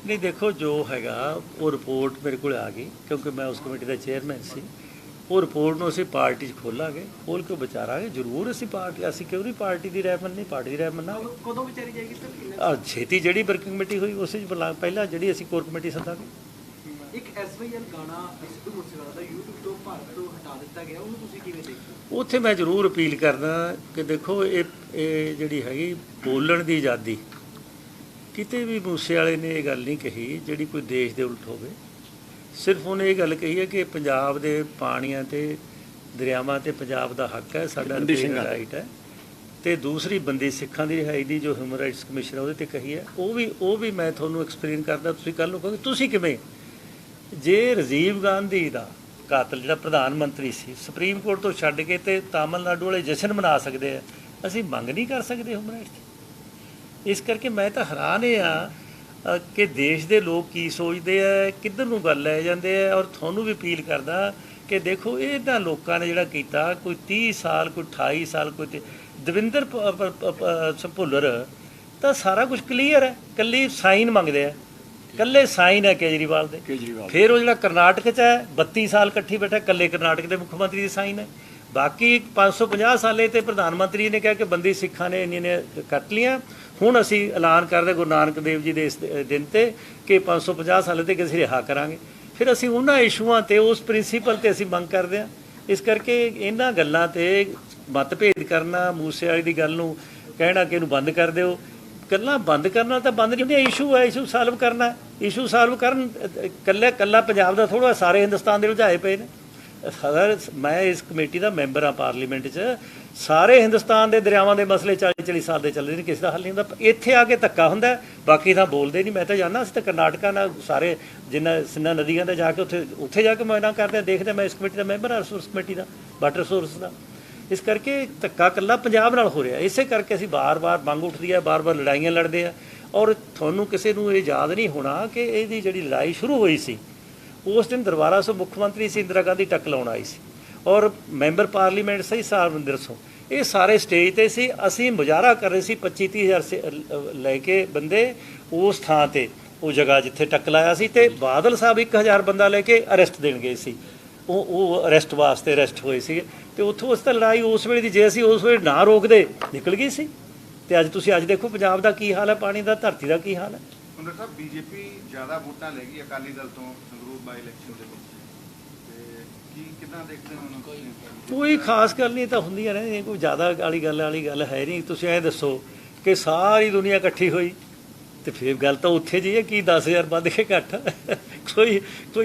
नहीं देखो जो हैगा वो रिपोर्ट मेरे को आ गई क्योंकि मैं उस कमेटी का चेयरमैन सी। वो रिपोर्ट ਨੂੰ ਅਸੀਂ ਪਾਰਟੀ 'ਚ ਖੋਲਾਂਗੇ, ਖੋਲ ਕੇ ਵਿਚਾਰਾਂਗੇ ਜ਼ਰੂਰ। ਅਸੀਂ ਪਾਰਟੀ ਅਸੀਂ ਕਿਉਂ ਨਹੀਂ ਪਾਰਟੀ ਦੀ ਰਾਏ ਮੰਨੀ, ਪਾਰਟੀ ਦੀ ਰਾਏ ਮੰਨਾਂਗੇ। ਕਦੋਂ ਵਿਚਾਰੀ ਜਾਏਗੀ ਸਰ? ਛੇਤੀ ਜਿਹੜੀ ਵਰਕਿੰਗ ਕਮੇਟੀ ਹੋਈ ਉਸ ਵਿੱਚ ਪਹਿਲਾਂ ਜਿਹੜੀ ਅਸੀਂ ਕੋਰ ਕਮੇਟੀ ਸੱਦਾਂਗੇ। ਇੱਕ ਐਸਵਾਈਐਲ ਗਾਣਾ ਸਿੱਧੂ ਮੂਸੇਵਾਲਾ ਦਾ YouTube ਤੋਂ ਭਾਰਤ ਤੋਂ ਹਟਾ ਦਿੱਤਾ ਗਿਆ, ਉਹਨੂੰ ਤੁਸੀਂ ਕਿਵੇਂ ਦੇਖਦੇ ਹੋ? ਉੱਥੇ ਮੈਂ ਜ਼ਰੂਰ ਅਪੀਲ ਕਰਦਾ ਕਿ ਦੇਖੋ ਇਹ ਜਿਹੜੀ ਹੈਗੀ ਬੋਲਣ ਦੀ ਆਜ਼ਾਦੀ, ਕਿਤੇ ਵੀ ਮੂਸੇ ਵਾਲੇ ਨੇ ਇਹ ਗੱਲ ਨਹੀਂ ਕਹੀ ਜਿਹੜੀ ਕੋਈ ਦੇਸ਼ ਦੇ ਉਲਟ ਹੋਵੇ। ਸਿਰਫ ਉਹਨੇ ਇਹ ਗੱਲ ਕਹੀ ਹੈ ਕਿ ਪੰਜਾਬ ਦੇ ਪਾਣੀਆਂ ਤੇ ਦਰਿਆਵਾਂ ਤੇ ਪੰਜਾਬ ਦਾ ਹੱਕ ਹੈ, ਸਾਡਾ ਰਾਈਟ ਹੈ। ਤੇ ਦੂਸਰੀ ਬੰਦੀ ਸਿੱਖਾਂ ਦੀ ਰਿਹਾਈ ਦੀ ਜੋ ਹਿਊਮਨ ਰਾਈਟਸ ਕਮਿਸ਼ਨ ਉਹਦੇ ਤੇ ਕਹੀ ਹੈ, ਉਹ ਵੀ ਮੈਂ ਤੁਹਾਨੂੰ ਐਕਸਪਲੇਨ ਕਰਦਾ। ਤੁਸੀਂ ਕੱਲ੍ਹ ਨੂੰ ਕਹੋਗੇ ਤੁਸੀਂ ਕਿਵੇਂ, ਜੇ ਰਾਜੀਵ ਗਾਂਧੀ ਦਾ ਕਾਤਲ ਜਿਹੜਾ ਪ੍ਰਧਾਨ ਮੰਤਰੀ ਸੀ ਸੁਪਰੀਮ ਕੋਰਟ ਤੋਂ ਛੱਡ ਕੇ ਤੇ ਤਾਮਿਲਨਾਡੂ ਵਾਲੇ ਜਸ਼ਨ ਮਨਾ ਸਕਦੇ ਆ, ਅਸੀਂ ਮੰਗ ਨਹੀਂ ਕਰ ਸਕਦੇ ਹਿਊਮਨ ਰਾਈਟਸ। ਇਸ ਕਰਕੇ ਮੈਂ ਤਾਂ ਹੈਰਾਨ ਆ ਕਿ ਦੇਸ਼ ਦੇ ਲੋਕ ਕੀ ਸੋਚਦੇ ਆ, ਕਿੱਧਰ ਨੂੰ ਗੱਲ ਲੈ ਜਾਂਦੇ ਆ। ਔਰ ਤੁਹਾਨੂੰ ਵੀ ਅਪੀਲ ਕਰਦਾ ਕਿ ਦੇਖੋ ਇਹਨਾਂ ਲੋਕਾਂ ਨੇ ਜਿਹੜਾ ਕੀਤਾ, ਕੋਈ 30 ਸਾਲ ਕੋਈ 28 ਸਾਲ ਕੋਈ ਦਵਿੰਦਰ ਭੁੱਲਰ ਤਾਂ ਸਾਰਾ ਕੁਝ ਕਲੀਅਰ ਹੈ, ਕੱਲੀ ਸਾਈਨ ਮੰਗਦੇ ਆ, ਕੱਲੇ ਸਾਈਨ ਹੈ ਕੇਜਰੀਵਾਲ ਦੇ। ਫਿਰ ਉਹ ਜਿਹੜਾ ਕਰਨਾਟਕ 'ਚ ਹੈ 32 ਸਾਲ ਇਕੱਠੀ ਬੈਠਾ, ਕੱਲੇ ਕਰਨਾਟਕ ਦੇ ਮੁੱਖ ਮੰਤਰੀ ਦੀ ਸਾਈਨ ਹੈ। ਬਾਕੀ 550 ਸਾਲੇ ਤੇ ਪ੍ਰਧਾਨ ਮੰਤਰੀ ਨੇ ਕਿਹਾ ਕਿ ਬੰਦੀ ਸਿੱਖਾਂ ਨੇ ਇੰਨੀਆਂ ਨੇ ਕੱਟ ਲੀਆਂ। ਹੁਣ ਅਸੀਂ ਐਲਾਨ ਕਰਦੇ ਗੁਰੂ ਨਾਨਕ ਦੇਵ ਜੀ ਦੇ ਇਸ ਦਿਨ ਤੇ ਕਿ 550 ਸਾਲੇ ਤੇ ਅਸੀਂ ਰਿਹਾ ਕਰਾਂਗੇ। ਫਿਰ ਅਸੀਂ ਉਹਨਾਂ ਇਸ਼ੂਆਂ ਤੇ ਉਸ ਪ੍ਰਿੰਸੀਪਲ ਤੇ ਅਸੀਂ ਮੰਗ ਕਰਦੇ ਹਾਂ। ਇਸ ਕਰਕੇ ਇਹਨਾਂ ਗੱਲਾਂ ਤੇ ਮਤਭੇਦ ਕਰਨਾ, ਮੂਸੇ ਵਾਲੀ ਦੀ ਗੱਲ ਨੂੰ ਕਹਿਣਾ ਕਿ ਇਹਨੂੰ ਬੰਦ ਕਰ ਦਿਓ, ਗੱਲਾਂ ਬੰਦ ਕਰਨਾ ਤਾਂ ਬੰਦ ਨਹੀਂ ਹੁੰਦੀਆਂ। ਇਸ਼ੂ ਹੈ, ਇਸ਼ੂ ਸਾਲਵ ਕਰਨਾ, ਇਸ਼ੂ ਸਾਲਵ ਕਰਨ। ਕੱਲਾ ਪੰਜਾਬ ਦਾ ਥੋੜ੍ਹਾ, ਸਾਰੇ ਹਿੰਦੁਸਤਾਨ ਦੇ ਉਲਝਾਏ ਪਏ ਨੇ। ਮੈਂ ਇਸ ਕਮੇਟੀ ਦਾ ਮੈਂਬਰ ਹਾਂ ਪਾਰਲੀਮੈਂਟ 'ਚ। ਸਾਰੇ ਹਿੰਦੁਸਤਾਨ ਦੇ ਦਰਿਆਵਾਂ ਦੇ ਮਸਲੇ 40-40 ਸਾਲ ਦੇ ਚੱਲਦੇ ਨੇ, ਕਿਸੇ ਦਾ ਹੱਲ ਨਹੀਂ ਹੁੰਦਾ। ਇੱਥੇ ਆ ਕੇ ਧੱਕਾ ਹੁੰਦਾ, ਬਾਕੀ ਤਾਂ ਬੋਲਦੇ ਨਹੀਂ। ਮੈਂ ਤਾਂ ਜਾਣਾ, ਅਸੀਂ ਤਾਂ ਕਰਨਾਟਕਾ ਨਾਲ ਸਾਰੇ ਜਿੰਨਾ ਨਦੀਆਂ ਦਾ ਜਾ ਕੇ ਉੱਥੇ ਜਾ ਕੇ ਮੁਆਇਨਾ ਕਰਦੇ ਹਾਂ, ਦੇਖਦੇ। ਮੈਂ ਇਸ ਕਮੇਟੀ ਦਾ ਮੈਂਬਰ ਹਾਂ, ਰਿਸੋਰਸ ਕਮੇਟੀ ਦਾ, ਵਾਟਰ ਰਿਸੋਰਸ ਦਾ। ਇਸ ਕਰਕੇ ਧੱਕਾ ਇਕੱਲਾ ਪੰਜਾਬ ਨਾਲ ਹੋ ਰਿਹਾ। ਇਸੇ ਕਰਕੇ ਅਸੀਂ ਬਾਰ-ਬਾਰ ਮੰਗ ਉੱਠਦੀ ਹੈ, ਬਾਰ-ਬਾਰ ਲੜਾਈਆਂ ਲੜਦੇ ਆ। ਔਰ ਤੁਹਾਨੂੰ ਕਿਸੇ ਨੂੰ ਇਹ ਯਾਦ ਨਹੀਂ ਹੋਣਾ ਕਿ ਇਹਦੀ ਜਿਹੜੀ ਲੜਾਈ ਸ਼ੁਰੂ ਹੋਈ ਸੀ ਉਸ ਦਿਨ ਦਰਬਾਰਾ ਸਾਹਿਬ ਮੁੱਖ ਮੰਤਰੀ ਸੀ, ਇੰਦਰਾ ਗਾਂਧੀ ਟੱਕ ਲਾਉਣ ਆਈ ਸੀ, ਔਰ ਮੈਂਬਰ ਪਾਰਲੀਮੈਂਟ ਸੀ ਸਾਰਵਿੰਦਰ ਸਿੰਘ। ਇਹ ਸਾਰੇ ਸਟੇਜ ਤੇ ਸੀ। ਅਸੀਂ ਮੁਜ਼ਾਹਰਾ ਕਰ ਰਹੇ ਸੀ 25-30 ਹਜ਼ਾਰ ਲੈ ਕੇ ਬੰਦੇ ਉਸ ਥਾਂ ਤੇ, ਉਹ ਜਗ੍ਹਾ ਜਿੱਥੇ ਟੱਕ ਲਾਇਆ ਸੀ। ਤੇ ਬਾਦਲ ਸਾਹਿਬ 1000 ਬੰਦਾ ਲੈ ਕੇ ਅਰੈਸਟ ਦੇਣ ਗਏ ਸੀ। ਉਹ ਅਰੈਸਟ ਵਾਸਤੇ ਅਰੈਸਟ ਹੋਏ ਸੀ। ਤੇ ਉੱਥੋਂ ਉਸ ਤਾਂ ਲੜਾਈ ਉਸ ਵੇਲੇ ਦੀ, ਜੇ ਅਸੀਂ ਉਸ ਵੇਲੇ ਨਾ ਰੋਕਦੇ ਨਿਕਲ ਗਈ ਸੀ। ਤੇ ਅੱਜ ਦੇਖੋ ਪੰਜਾਬ ਦਾ ਕੀ ਹਾਲ ਹੈ, ਪਾਣੀ ਦਾ, ਧਰਤੀ ਦਾ ਕੀ ਹਾਲ ਹੈ। ਸੁੰਦਰ ਸਾਹਿਬ, ਬੀਜੇਪੀ ਜ਼ਿਆਦਾ ਵੋਟਾਂ ਲੈ ਗਈ ਅਕਾਲੀ ਦਲ ਤੋਂ ਸੰਗਰੂਰ ਬਾਈ ਇਲੈਕਸ਼ਨ ਦੇ ਵਿੱਚ, ਤੇ ਕੀ ਕਿੱਦਾਂ ਦੇਖਦੇ ਹੋ ਉਹਨਾਂ ਨੂੰ? ਕੋਈ ਖਾਸ ਗੱਲ ਨਹੀਂ, ਤਾਂ ਹੁੰਦੀਆਂ ਰਹਿੰਦੀਆਂ, ਕੋਈ ਜ਼ਿਆਦਾ ਵਾਲੀ ਗੱਲ ਹੈ ਨਹੀਂ। ਤੁਸੀਂ ਐਂ ਦੱਸੋ ਕਿ ਸਾਰੀ ਦੁਨੀਆ ਇਕੱਠੀ ਹੋਈ ਤੇ ਫਿਰ ਗੱਲ ਤਾਂ ਉੱਥੇ ਜੀ ਹੈ, ਕੀ 10,000 ਵੱਧ ਕੇ ਘੱਟ। ਕੋਈ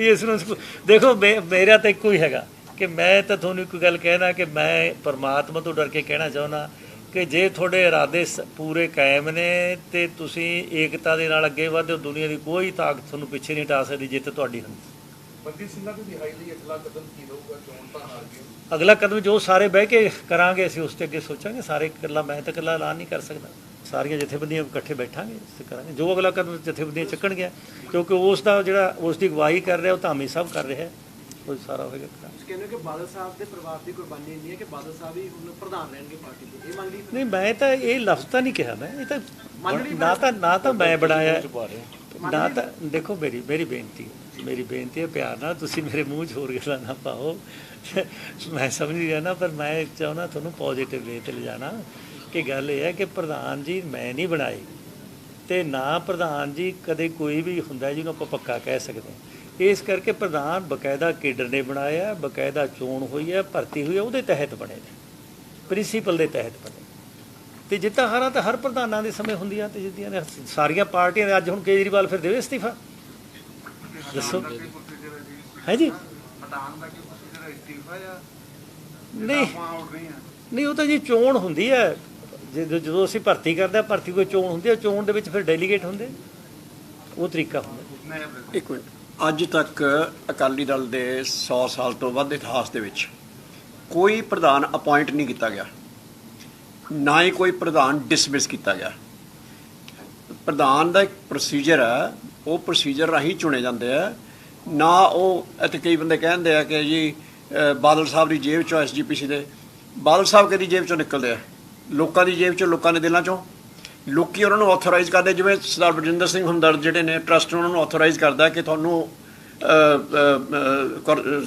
ਇਸ ਨੂੰ ਦੇਖੋ, ਮੇਰਾ ਤਾਂ ਇੱਕੋ ਹੀ ਹੈਗਾ ਕਿ ਮੈਂ ਤਾਂ ਤੁਹਾਨੂੰ ਇੱਕ ਗੱਲ ਕਹਿਣਾ ਕਿ ਮੈਂ ਪਰਮਾਤਮਾ ਤੋਂ ਡਰ ਕੇ ਕਹਿਣਾ ਚਾਹੁੰਦਾ ਕਿ ਜੇ ਤੁਹਾਡੇ ਇਰਾਦੇ ਪੂਰੇ ਕਾਇਮ ਨੇ ਤੇ ਤੁਸੀਂ ਏਕਤਾ ਦੇ ਨਾਲ ਅੱਗੇ ਵਧੋ, ਦੁਨੀਆ ਦੀ ਕੋਈ ਤਾਕਤ ਤੁਹਾਨੂੰ ਪਿੱਛੇ ਨਹੀਂ ਹਟਾ ਸਕਦੀ ਜਿੱਤ ਤੁਹਾਡੀ ਹੁੰਦੀ। ਬੰਦੀ ਸਿੰਘਾਂ ਦੀ ਰਿਹਾਈ ਲਈ ਅਗਲਾ ਕਦਮ ਕੀ ਰਹੂਗਾ? ਚੋਣ ਤਾਂ ਹਾਰ ਗਏ, ਅਗਲਾ ਕਦਮ ਜੋ ਸਾਰੇ ਬਹਿ ਕੇ ਕਰਾਂਗੇ ਅਸੀਂ ਉਸ ਤੇ ਅੱਗੇ ਸੋਚਾਂਗੇ। ਸਾਰੇ ਇਕੱਲਾ ਮੈਂ ਤਾਂ ਇਕੱਲਾ ਐਲਾਨ ਨਹੀਂ ਕਰ ਸਕਦਾ, ਸਾਰੀਆਂ ਜਥੇਬੰਦੀਆਂ ਇਕੱਠੇ ਬੈਠਾਂਗੇ ਤੇ ਕਰਾਂਗੇ ਜੋ ਅਗਲਾ ਕਦਮ ਜਥੇਬੰਦੀਆਂ ਚੱਕਣਗੀਆਂ, ਕਿਉਂਕਿ ਉਸ ਦਾ ਜਿਹੜਾ ਉਸ ਦੀ ਅਗਵਾਈ ਕਰ ਰਿਹਾ ਉਹ ਧਾਮੀ ਸਾਹਿਬ ਕਰ ਰਿਹਾ, ਉਹ ਸਾਰਾ ਹੋਵੇਗਾ। ਤੁਸੀਂ ਕਹਿੰਦੇ ਕਿ ਬਾਦਲ ਸਾਹਿਬ ਦੇ ਪਰਿਵਾਰ ਦੀ ਕੁਰਬਾਨੀ ਇੰਨੀ ਹੈ ਕਿ ਬਾਦਲ ਸਾਹਿਬ ਹੀ ਹੁਣ ਪ੍ਰਧਾਨ ਰਹਿਣਗੇ ਪਾਰਟੀ ਦੇ, ਇਹ ਮੰਗਦੀ? ਨਹੀਂ, ਮੈਂ ਤਾਂ ਇਹ ਲਫ਼ਜ਼ ਤਾਂ ਨਹੀਂ ਕਿਹਾ। ਮੈਂ ਇਹ ਤਾਂ ਨਾ ਤਾਂ ਮੈਂ ਬਣਾਇਆ, ਨਾ ਤਾਂ ਦੇਖੋ ਮੇਰੀ ਬੇਨਤੀ ਹੈ ਪਿਆਰ ਨਾਲ, ਤੁਸੀਂ ਮੇਰੇ ਮੂੰਹ 'ਚ ਹੋਰ ਗੱਲਾਂ ਨਾ ਪਾਓ। ਮੈਂ ਸਮਝ ਰਿਹਾ ਨਾ, ਪਰ ਮੈਂ ਚਾਹੁੰਦਾ ਤੁਹਾਨੂੰ ਪੋਜ਼ੀਟਿਵ ਵੇ 'ਤੇ ਲਿਜਾਣਾ ਕਿ ਗੱਲ ਇਹ ਹੈ ਕਿ ਪ੍ਰਧਾਨ ਜੀ ਮੈਂ ਨਹੀਂ ਬਣਾਏ, ਅਤੇ ਨਾ ਪ੍ਰਧਾਨ ਜੀ ਕਦੇ ਕੋਈ ਵੀ ਹੁੰਦਾ ਜਿਹਨੂੰ ਆਪਾਂ ਪੱਕਾ ਕਹਿ ਸਕਦੇ ਹਾਂ। ਇਸ ਕਰਕੇ ਪ੍ਰਧਾਨ ਬਕਾਇਦਾ ਕੇਡਰ ਨੇ ਬਣਾਇਆ, ਬਕਾਇਦਾ ਚੋਣ ਹੋਈ ਹੈ, ਭਰਤੀ ਹੋਈ ਹੈ, ਉਹਦੇ ਤਹਿਤ ਬਣੇ ਨੇ, ਪ੍ਰਿੰਸੀਪਲ ਦੇ ਤਹਿਤ ਬਣੇ। ਤੇ ਜਿੱਤਾਂ ਹਾਰਾਂ ਤਾਂ ਹਰ ਪ੍ਰਧਾਨਾਂ ਦੇ ਸਮੇਂ ਹੁੰਦੀਆਂ ਤੇ ਜਿੱਦੀਆਂ ਨੇ ਸਾਰੀਆਂ ਪਾਰਟੀਆਂ ਦੇ। ਅੱਜ ਹੁਣ ਕੇਜਰੀਵਾਲ ਫਿਰ ਦੇਵੇ ਅਸਤੀਫਾ, ਦੱਸੋ ਹੈ ਜੀ? ਹਟਾਉਣ ਦਾ ਕੀ ਪ੍ਰੋਸੀਜਰ ਹੈ, ਇਸਤੀਫਾ ਜਾਂ ਨਹੀਂ ਆਪਾਂ ਆਊਟ ਨਹੀਂ ਆ? ਨਹੀਂ, ਉਹ ਤਾਂ ਜੀ ਚੋਣ ਹੁੰਦੀ ਹੈ। ਜਦੋਂ ਅਸੀਂ ਭਰਤੀ ਕਰਦੇ ਹਾਂ, ਭਰਤੀ ਕੋਈ ਚੋਣ ਹੁੰਦੀ ਹੈ, ਚੋਣ ਦੇ ਵਿੱਚ ਫਿਰ ਡੈਲੀਗੇਟ ਹੁੰਦੇ, ਉਹ ਤਰੀਕਾ ਹੁੰਦਾ। ਇੱਕ ਮਿੰਟ, ਅੱਜ ਤੱਕ ਅਕਾਲੀ ਦਲ ਦੇ 100 ਸਾਲ ਤੋਂ ਵੱਧ ਇਤਿਹਾਸ ਦੇ ਵਿੱਚ ਕੋਈ ਪ੍ਰਧਾਨ ਅਪਾਇੰਟ ਨਹੀਂ ਕੀਤਾ ਗਿਆ, ਨਾ ਹੀ ਕੋਈ ਪ੍ਰਧਾਨ ਡਿਸਮਿਸ ਕੀਤਾ ਗਿਆ। ਪ੍ਰਧਾਨ ਦਾ ਇੱਕ ਪ੍ਰੋਸੀਜਰ ਹੈ, ਉਹ ਪ੍ਰੋਸੀਜਰ ਰਾਹੀਂ ਚੁਣੇ ਜਾਂਦੇ ਆ। ਨਾ ਉਹ ਇੱਥੇ ਕਈ ਬੰਦੇ ਕਹਿੰਦੇ ਆ ਕਿ ਜੀ ਬਾਦਲ ਸਾਹਿਬ ਦੀ ਜੇਬ ਚੋਂ, SGPC ਦੇ ਬਾਦਲ ਸਾਹਿਬ ਕਿਹਦੀ ਜੇਬ ਚੋਂ ਨਿਕਲਦੇ ਆ? ਲੋਕਾਂ ਦੀ ਜੇਬ ਚੋਂ, ਲੋਕਾਂ ਦੇ ਦਿਲਾਂ ਚੋਂ। ਲੋਕੀ ਉਹਨਾਂ ਨੂੰ ਆਥੋਰਾਈਜ਼ ਕਰਦੇ, ਜਿਵੇਂ ਸਰਦਾਰ ਬਲਜਿੰਦਰ ਸਿੰਘ ਹਮਦਰਦ ਜਿਹੜੇ ਨੇ ਟਰਸਟ ਉਹਨਾਂ ਨੂੰ ਆਥੋਰਾਈਜ਼ ਕਰਦਾ ਕਿ ਤੁਹਾਨੂੰ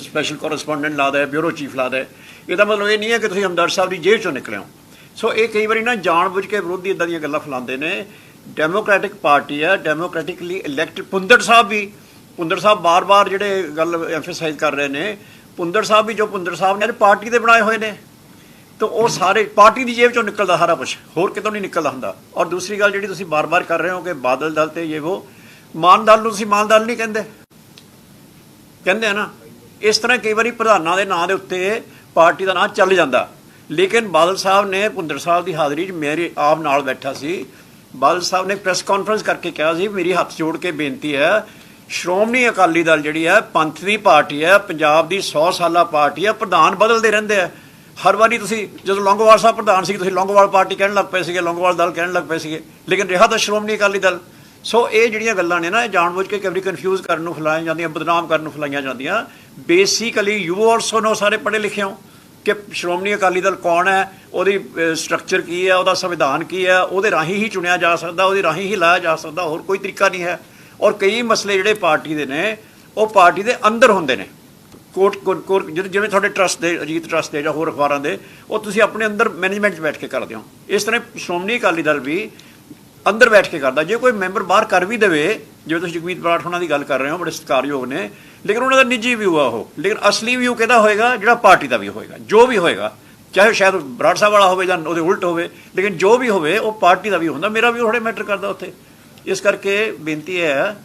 ਸਪੈਸ਼ਲ ਕੋਰਸਪੋਂਡੈਂਟ ਲਾ ਦੇ, ਬਿਊਰੋ ਚੀਫ ਲਾ ਦੇ। ਇਹਦਾ ਮਤਲਬ ਇਹ ਨਹੀਂ ਹੈ ਕਿ ਤੁਸੀਂ ਹਮਦਰਦ ਸਾਹਿਬ ਦੀ ਜੇਬ ਚੋਂ ਨਿਕਲੇ ਹੋ। ਸੋ ਇਹ ਕਈ ਵਾਰੀ ਨਾ ਜਾਣ-ਬੁੱਝ ਕੇ ਵਿਰੋਧੀ ਇੱਦਾਂ ਦੀਆਂ ਗੱਲਾਂ ਫੈਲਾਉਂਦੇ ਨੇ। ਡੈਮੋਕ੍ਰੈਟਿਕ ਪਾਰਟੀ ਹੈ, ਡੈਮੋਕ੍ਰੈਟਿਕਲੀ ਇਲੈਕਟਡ। ਭੁੰਦੜ ਸਾਹਿਬ ਬਾਰ-ਬਾਰ ਜਿਹੜੇ ਗੱਲ ਐਮਫਸਾਈਜ਼ ਕਰ ਰਹੇ ਨੇ, ਭੁੰਦੜ ਸਾਹਿਬ ਵੀ ਜੋ ਭੁੰਦੜ ਸਾਹਿਬ ਨੇ ਪਾਰਟੀ ਦੇ ਬਣਾਏ ਹੋਏ ਨੇ, ਤਾਂ ਉਹ ਸਾਰੇ ਪਾਰਟੀ ਦੀ ਜੇਬ ਚੋਂ ਨਿਕਲਦਾ ਸਾਰਾ ਕੁਛ, ਹੋਰ ਕਿਤੋਂ ਨਹੀਂ ਨਿਕਲਦਾ ਹੁੰਦਾ। ਔਰ ਦੂਸਰੀ ਗੱਲ ਜਿਹੜੀ ਤੁਸੀਂ ਬਾਰ-ਬਾਰ ਕਰ ਰਹੇ ਹੋ ਕਿ ਬਾਦਲ ਦਲ ਤੇ ਇਹ ਉਹ, ਮਾਨ ਦਲ ਨੂੰ ਤੁਸੀਂ ਮਾਨ ਦਲ ਨਹੀਂ ਕਹਿੰਦੇ ਆ ਨਾ। ਇਸ ਤਰ੍ਹਾਂ ਕਈ ਵਾਰੀ ਪ੍ਰਧਾਨਾਂ ਦੇ ਨਾਂ ਦੇ ਉੱਤੇ ਪਾਰਟੀ ਦਾ ਨਾਂ ਚੱਲ ਜਾਂਦਾ। ਲੇਕਿਨ ਬਾਦਲ ਸਾਹਿਬ ਨੇ ਭੁੰਦੜ ਸਾਹਿਬ ਦੀ ਹਾਜ਼ਰੀ 'ਚ ਮੇਰੇ ਆਪ ਨਾਲ ਬੈਠਾ ਸੀ, ਬਾਦਲ ਸਾਹਿਬ ਨੇ ਪ੍ਰੈਸ ਕਾਨਫਰੰਸ ਕਰਕੇ ਕਿਹਾ ਸੀ, ਮੇਰੀ ਹੱਥ ਜੋੜ ਕੇ ਬੇਨਤੀ ਹੈ, ਸ਼੍ਰੋਮਣੀ ਅਕਾਲੀ ਦਲ ਜਿਹੜੀ ਹੈ ਪੰਥ ਦੀ ਪਾਰਟੀ ਹੈ, ਪੰਜਾਬ ਦੀ 100 ਸਾਲਾ ਪਾਰਟੀ ਹੈ, ਪ੍ਰਧਾਨ ਬਦਲਦੇ ਰਹਿੰਦੇ ਆ। ਹਰ ਵਾਰੀ ਤੁਸੀਂ ਜਦੋਂ ਲੌਂਗੋਵਾਲ ਸਾਹਿਬ ਪ੍ਰਧਾਨ ਸੀ, ਤੁਸੀਂ ਲੌਂਗੋਵਾਲ ਪਾਰਟੀ ਕਹਿਣ ਲੱਗ ਪਏ ਸੀਗੇ, ਲੌਂਗੋਵਾਲ ਦਲ ਕਹਿਣ ਲੱਗ ਪਏ ਸੀਗੇ, ਲੇਕਿਨ ਰਿਹਾ ਤਾਂ ਸ਼੍ਰੋਮਣੀ ਅਕਾਲੀ ਦਲ। ਸੋ ਇਹ ਜਿਹੜੀਆਂ ਗੱਲਾਂ ਨੇ ਨਾ, ਇਹ ਜਾਣਬੁੱਝ ਕੇ ਕਈ ਵਾਰੀ ਕਨਫਿਊਜ਼ ਕਰਨ ਨੂੰ ਫੈਲਾਈਆਂ ਜਾਂਦੀਆਂ, ਬਦਨਾਮ ਕਰਨ ਨੂੰ ਫੈਲਾਈਆਂ ਜਾਂਦੀਆਂ। ਬੇਸਿਕਲੀ ਯੂ ਆਲਸੋ ਨੋ, ਸਾਰੇ ਪੜ੍ਹੇ ਲਿਖੇ ਹੋ, ਕਿ ਸ਼੍ਰੋਮਣੀ ਅਕਾਲੀ ਦਲ ਕੌਣ ਹੈ, ਉਹਦੀ ਸਟਰਕਚਰ ਕੀ ਹੈ, ਉਹਦਾ ਸੰਵਿਧਾਨ ਕੀ ਹੈ, ਉਹਦੇ ਰਾਹੀਂ ਹੀ ਚੁਣਿਆ ਜਾ ਸਕਦਾ, ਉਹਦੇ ਰਾਹੀਂ ਹੀ ਲਾਇਆ ਜਾ ਸਕਦਾ, ਹੋਰ ਕੋਈ ਤਰੀਕਾ ਨਹੀਂ ਹੈ। ਔਰ ਕਈ ਮਸਲੇ ਜਿਹੜੇ ਪਾਰਟੀ ਦੇ ਨੇ, ਉਹ ਪਾਰਟੀ ਦੇ ਅੰਦਰ ਹੁੰਦੇ ਨੇ। ਕੋਰਟ ਜਿਵੇਂ ਤੁਹਾਡੇ ਟਰਸਟ ਦੇ, ਅਜੀਤ ਟਰਸਟ ਦੇ ਜਾਂ ਹੋਰ ਅਖਬਾਰਾਂ ਦੇ, ਉਹ ਤੁਸੀਂ ਆਪਣੇ ਅੰਦਰ ਮੈਨੇਜਮੈਂਟ 'ਚ ਬੈਠ ਕੇ ਕਰਦੇ ਹੋ। ਇਸ ਤਰ੍ਹਾਂ ਸ਼੍ਰੋਮਣੀ ਅਕਾਲੀ ਦਲ ਵੀ ਅੰਦਰ ਬੈਠ ਕੇ ਕਰਦਾ। ਜੇ ਕੋਈ ਮੈਂਬਰ ਬਾਹਰ ਕਰ ਵੀ ਦੇਵੇ, ਜਿਵੇਂ ਤੁਸੀਂ ਜਗਮੀਤ ਬਰਾੜ ਹੋਣਾ ਦੀ ਗੱਲ ਕਰ ਰਹੇ ਹੋ, ਬੜੇ ਸਤਿਕਾਰਯੋਗ ਨੇ, ਲੇਕਿਨ ਉਹਨਾਂ ਦਾ ਨਿੱਜੀ ਵਿਊ ਆ ਉਹ। ਲੇਕਿਨ ਅਸਲੀ ਵਿਊ ਕਿਹਦਾ ਹੋਏਗਾ? ਜਿਹੜਾ ਪਾਰਟੀ ਦਾ ਵੀ ਹੋਏਗਾ। ਜੋ ਵੀ ਹੋਏਗਾ, ਚਾਹੇ ਸ਼ਾਇਦ ਬਰਾੜ ਸਾਹਿਬ ਵਾਲਾ ਹੋਵੇ ਜਾਂ ਉਹਦੇ ਉਲਟ ਹੋਵੇ, ਲੇਕਿਨ ਜੋ ਵੀ ਹੋਵੇ ਉਹ ਪਾਰਟੀ ਦਾ ਵੀ ਹੁੰਦਾ। ਮੇਰਾ ਵੀ ਥੋੜ੍ਹੇ ਮੈਟਰ ਕਰਦਾ ਉੱਥੇ। ਇਸ ਕਰਕੇ ਬੇਨਤੀ ਹੈ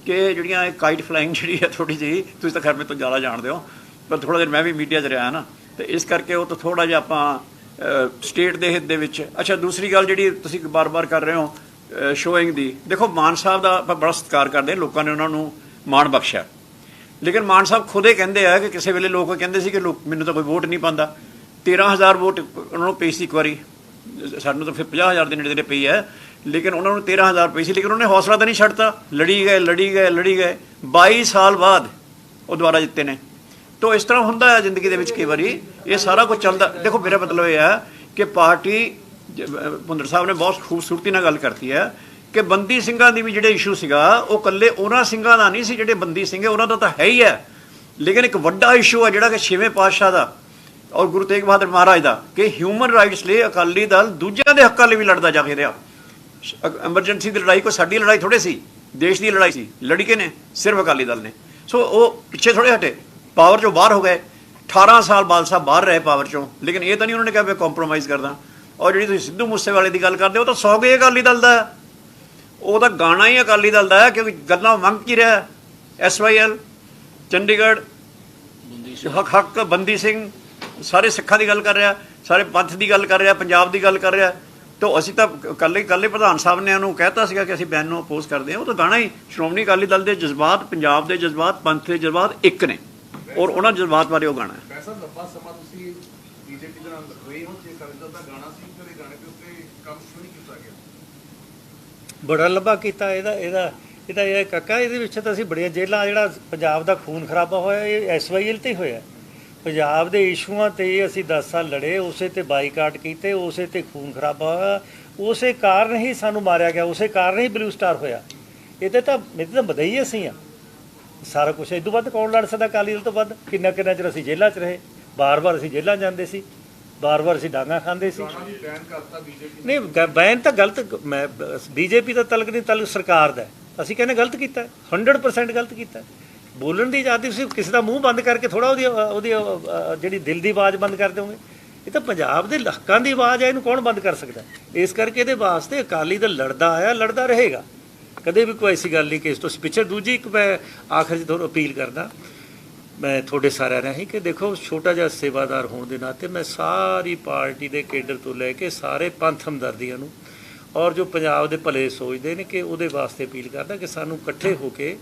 ਕਿ ਜਿਹੜੀਆਂ ਇਹ ਕਾਈਟ ਫਲਾਈਂਗ ਜਿਹੜੀ ਹੈ ਥੋੜ੍ਹੀ ਜਿਹੀ, ਤੁਸੀਂ ਤਾਂ ਖੈਰ ਮੇਰੇ ਤੋਂ ਜ਼ਿਆਦਾ ਜਾਣਦੇ ਹੋ, ਪਰ ਥੋੜ੍ਹਾ ਜਿਹਾ ਮੈਂ ਵੀ ਮੀਡੀਆ 'ਚ ਰਿਹਾ ਨਾ, ਤੇ ਇਸ ਕਰਕੇ ਉਹ ਤਾਂ ਥੋੜ੍ਹਾ ਜਿਹਾ ਆਪਾਂ ਸਟੇਟ ਦੇ ਹਿੱਤ ਦੇ ਵਿੱਚ। ਅੱਛਾ, ਦੂਸਰੀ ਗੱਲ ਜਿਹੜੀ ਤੁਸੀਂ ਬਾਰ-ਬਾਰ ਕਰ ਰਹੇ ਹੋ ਸ਼ੋਇੰਗ ਦੀ, ਦੇਖੋ ਮਾਨ ਸਾਹਿਬ ਦਾ ਆਪਾਂ ਬੜਾ ਸਤਿਕਾਰ ਕਰਦੇ ਹਾਂ, ਲੋਕਾਂ ਨੇ ਉਹਨਾਂ ਨੂੰ ਮਾਣ ਬਖਸ਼ਿਆ। ਲੇਕਿਨ ਮਾਨ ਸਾਹਿਬ ਖੁਦ ਹੀ ਕਹਿੰਦੇ ਆ ਕਿ ਕਿਸੇ ਵੇਲੇ ਲੋਕ ਕਹਿੰਦੇ ਸੀ ਕਿ ਮੈਨੂੰ ਤਾਂ ਕੋਈ ਵੋਟ ਨਹੀਂ ਪਾਉਂਦਾ। 13,000 ਵੋਟ ਉਹਨਾਂ ਨੂੰ ਪਈ ਸੀ ਇੱਕ ਵਾਰੀ, ਸਾਨੂੰ ਤਾਂ ਫਿਰ 50,000 ਦੇ ਨੇੜੇ ਪਈ ਹੈ, ਲੇਕਿਨ ਉਹਨਾਂ ਨੂੰ 13,000 ਪਈ ਸੀ। ਲੇਕਿਨ ਉਹਨੇ ਹੌਸਲਾ ਤਾਂ ਨਹੀਂ ਛੱਡਤਾ, ਲੜੀ ਗਏ। 22 ਸਾਲ ਬਾਅਦ ਉਹ ਦੁਬਾਰਾ ਜਿੱਤੇ ਨੇ। ਤਾਂ ਇਸ ਤਰ੍ਹਾਂ ਹੁੰਦਾ ਹੈ ਜ਼ਿੰਦਗੀ ਦੇ ਵਿੱਚ, ਕਈ ਵਾਰੀ ਇਹ ਸਾਰਾ ਕੁਝ ਚੱਲਦਾ। ਦੇਖੋ, ਮੇਰਾ ਮਤਲਬ ਇਹ ਹੈ ਕਿ ਪਾਰਟੀ, ਭੁੰਦੜ ਸਾਹਿਬ ਨੇ ਬਹੁਤ ਖੂਬਸੂਰਤੀ ਨਾਲ ਗੱਲ ਕਰਤੀ ਹੈ ਕਿ ਬੰਦੀ ਸਿੰਘਾਂ ਦੀ ਵੀ ਜਿਹੜੇ ਇਸ਼ੂ ਸੀਗਾ, ਉਹ ਇਕੱਲੇ ਉਹਨਾਂ ਸਿੰਘਾਂ ਦਾ ਨਹੀਂ ਸੀ ਜਿਹੜੇ ਬੰਦੀ ਸਿੰਘ ਹੈ, ਉਹਨਾਂ ਦਾ ਤਾਂ ਹੈ ਹੀ ਹੈ। ਲੇਕਿਨ ਇੱਕ ਵੱਡਾ ਇਸ਼ੂ ਹੈ ਜਿਹੜਾ ਕਿ 6ਵੇਂ ਪਾਤਸ਼ਾਹ ਦਾ ਔਰ ਗੁਰੂ ਤੇਗ ਬਹਾਦਰ ਮਹਾਰਾਜ ਦਾ, ਕਿ ਹਿਊਮਨ ਰਾਈਟਸ ਲਈ ਅਕਾਲੀ ਦਲ ਦੂਜਿਆਂ ਦੇ ਹੱਕਾਂ ਲਈ ਵੀ ਲੜਦਾ ਜਾ ਕੇ ਰਿਹਾ। ਐਮਰਜੈਂਸੀ ਦੀ ਲੜਾਈ ਕੋਈ ਸਾਡੀ ਲੜਾਈ ਥੋੜ੍ਹੇ ਸੀ, ਦੇਸ਼ ਦੀ ਲੜਾਈ ਸੀ। ਲੜੀ ਕੇ ਨੇ ਸਿਰਫ ਅਕਾਲੀ ਦਲ ਨੇ। ਸੋ ਉਹ ਪਿੱਛੇ ਥੋੜ੍ਹੇ ਹਟੇ, ਪਾਵਰ 'ਚੋਂ ਬਾਹਰ ਹੋ ਗਏ। 18 ਸਾਲ ਬਾਦਲ ਸਾਹਿਬ ਬਾਹਰ ਰਹੇ ਪਾਵਰ 'ਚੋਂ, ਲੇਕਿਨ ਇਹ ਤਾਂ ਨਹੀਂ ਉਹਨਾਂ ਨੇ ਕਿਹਾ ਮੈਂ ਕੰਪਰੋਮਾਈਜ਼ ਕਰਦਾ। ਔਰ ਜਿਹੜੀ ਤੁਸੀਂ ਸਿੱਧੂ ਮੂਸੇਵਾਲੇ ਦੀ ਗੱਲ ਕਰਦੇ ਹੋ, ਉਹ ਤਾਂ 100 ਗਏ ਅਕਾਲੀ ਦਲ ਦਾ, ਉਹ ਤਾਂ ਗਾਣਾ ਹੀ ਅਕਾਲੀ ਦਲ ਦਾ ਹੈ, ਕਿਉਂਕਿ ਗੱਲਾਂ ਮੰਗ ਕੀ ਰਿਹਾ, SYL, ਚੰਡੀਗੜ੍ਹ, ਹੱਕ, ਬੰਦੀ ਸਿੰਘ, ਸਾਰੇ ਸਿੱਖਾਂ ਦੀ ਗੱਲ ਕਰ ਰਿਹਾ, ਸਾਰੇ ਪੰਥ ਦੀ ਗੱਲ ਕਰ ਰਿਹਾ, ਪੰਜਾਬ ਦੀ ਗੱਲ ਕਰ ਰਿਹਾ। ਤਾਂ ਅਸੀਂ ਤਾਂ ਕੱਲੇ ਪ੍ਰਧਾਨ ਸਾਹਿਬ ਨੇ ਉਹਨੂੰ ਕਹਿਤਾ ਸੀਗਾ ਕਿ ਅਸੀਂ ਬੈਨ ਨੂੰ ਅਪੋਜ਼ ਕਰਦੇ ਹਾਂ। ਉਹ ਤਾਂ ਗਾਣਾ ਹੀ ਸ਼੍ਰੋਮਣੀ ਅਕਾਲੀ ਦਲ ਦੇ ਜਜ਼ਬਾਤ, ਪੰਜਾਬ ਦੇ ਜਜ਼ਬਾਤ, ਪੰਥ ਦੇ ਜਜ਼ਬਾਤ ਇੱਕ ਨੇ, ਔਰ ਉਹਨਾਂ ਜਜ਼ਬਾਤ ਬਾਰੇ ਉਹ ਗਾਣਾ ਹੈ। ਵੈਸਾ ਲੰਬਾ ਸਮਾਂ ਤੁਸੀਂ BJP ਦੇ ਨਾਲ ਰਹੇ ਹੋ, ਜੇ ਅਕਾਲੀ ਦਲ ਦਾ ਗਾਣਾ ਸੀ, ਫਿਰ ਇਹ ਗਾਣੇ ਦੇ ਉੱਤੇ ਕੰਮ ਕਿਉਂ ਨਹੀਂ ਕੀਤਾ ਗਿਆ? ਬੜਾ ਲੰਬਾ ਕੀਤਾ ਇਹਦਾ ਇਹ ਕਾਕਾ, ਇਹਦੇ ਵਿੱਚ ਤਾਂ ਅਸੀਂ ਬੜੀਆਂ ਜੇਲ੍ਹਾਂ, ਜਿਹੜਾ ਪੰਜਾਬ ਦਾ ਖੂਨ ਖਰਾਬਾ ਹੋਇਆ ਇਹ SYL ਤੇ ਹੀ ਹੋਇਆ। ਪੰਜਾਬ ਦੇ ਇਸ਼ੂਆਂ ਤੇ ਅਸੀਂ 10 ਸਾਲ ਲੜੇ, ਉਸੇ ਤੇ ਬਾਈਕਾਟ ਕੀਤੇ, ਉਸੇ ਤੇ ਖੂਨ ਖਰਾਬਾ ਹੋਇਆ, ਉਸੇ ਕਾਰਨ ਹੀ ਸਾਨੂੰ ਮਾਰਿਆ ਗਿਆ, ਉਸੇ ਕਾਰਨ ਹੀ ਬਲੂ ਸਟਾਰ ਹੋਇਆ। ਇਹਦੇ ਤਾਂ ਵਧਈ ਅਸੀਂ ਆ ਸਾਰਾ ਕੁਛ। ਇਹ ਤੋਂ ਵੱਧ ਕੌਣ ਲੜ ਸਕਦਾ ਅਕਾਲੀ ਦਲ ਤੋਂ ਵੱਧ? ਕਿੰਨਾ ਚਿਰ ਅਸੀਂ ਜੇਲ੍ਹਾਂ 'ਚ ਰਹੇ, ਬਾਰ-ਬਾਰ ਅਸੀਂ ਜੇਲ੍ਹਾਂ ਜਾਂਦੇ ਸੀ, ਬਾਰ-ਬਾਰ ਅਸੀਂ ਡਾਂਗਾ ਖਾਂਦੇ ਸੀ। ਨਹੀਂ, ਬੈਨ ਤਾਂ ਗਲਤ, ਮੈਂ BJP ਦਾ ਤਲਕ ਨਹੀਂ, ਤਲਕ ਸਰਕਾਰ ਦਾ। ਅਸੀਂ ਕਹਿੰਦੇ ਗਲਤ ਕੀਤਾ, 100% ਗਲਤ ਕੀਤਾ। ਬੋਲਣ ਦੀ ਆਜ਼ਾਦੀ, ਤੁਸੀਂ ਕਿਸੇ ਦਾ ਮੂੰਹ ਬੰਦ ਕਰਕੇ ਥੋੜ੍ਹਾ ਉਹਦੀ ਜਿਹੜੀ ਦਿਲ ਦੀ ਆਵਾਜ਼ ਬੰਦ ਕਰ ਦਿਓਗੇ। ਇਹ ਤਾਂ ਪੰਜਾਬ ਦੇ ਹੱਕਾਂ ਦੀ ਆਵਾਜ਼ ਹੈ, ਇਹਨੂੰ ਕੌਣ ਬੰਦ ਕਰ ਸਕਦਾ? ਇਸ ਕਰਕੇ ਇਹਦੇ ਵਾਸਤੇ ਅਕਾਲੀ ਦਲ ਲੜਦਾ ਆਇਆ, ਲੜਦਾ ਰਹੇਗਾ, ਕਦੇ ਵੀ ਕੋਈ ਐਸੀ ਗੱਲ ਨਹੀਂ ਕਿ ਇਸ ਤੋਂ ਪਿੱਛੇ। ਦੂਜੀ ਇੱਕ ਮੈਂ ਆਖਰ 'ਚ ਤੁਹਾਨੂੰ ਅਪੀਲ ਕਰਦਾ ਮੈਂ ਤੁਹਾਡੇ ਸਾਰਿਆਂ ਰਾਹੀਂ ਕਿ ਦੇਖੋ, ਛੋਟਾ ਜਿਹਾ ਸੇਵਾਦਾਰ ਹੋਣ ਦੇ ਨਾਤੇ ਮੈਂ ਸਾਰੀ ਪਾਰਟੀ ਦੇ ਕੇਡਰ ਤੋਂ ਲੈ ਕੇ ਸਾਰੇ ਪੰਥ ਹਮਦਰਦੀਆਂ ਨੂੰ ਔਰ ਜੋ ਪੰਜਾਬ ਦੇ ਭਲੇ ਸੋਚਦੇ ਨੇ ਕਿ ਉਹਦੇ ਵਾਸਤੇ ਅਪੀਲ ਕਰਦਾ ਕਿ ਸਾਨੂੰ ਇਕੱਠੇ ਹੋ ਕੇ,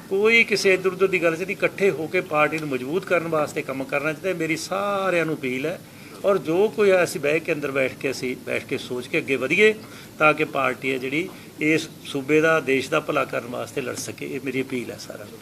ਕੋਈ ਕਿਸੇ ਇੱਧਰ ਉੱਧਰ ਦੀ ਗੱਲ 'ਚ ਨਹੀਂ, ਇਕੱਠੇ ਹੋ ਕੇ ਪਾਰਟੀ ਨੂੰ ਮਜ਼ਬੂਤ ਕਰਨ ਵਾਸਤੇ ਕੰਮ ਕਰਨਾ ਚਾਹੀਦਾ। ਮੇਰੀ ਸਾਰਿਆਂ ਨੂੰ ਅਪੀਲ ਹੈ ਔਰ ਜੋ ਕੋਈ ਅਸੀਂ ਬਹਿ ਕੇ ਅੰਦਰ ਬੈਠ ਕੇ ਸੋਚ ਕੇ ਅੱਗੇ ਵਧੀਏ ਤਾਂ ਕਿ ਪਾਰਟੀ ਹੈ ਜਿਹੜੀ ਇਸ ਸੂਬੇ ਦਾ, ਦੇਸ਼ ਦਾ ਭਲਾ ਕਰਨ ਵਾਸਤੇ ਲੜ ਸਕੇ। ਇਹ ਮੇਰੀ ਅਪੀਲ ਹੈ ਸਾਰਿਆਂ ਨੂੰ।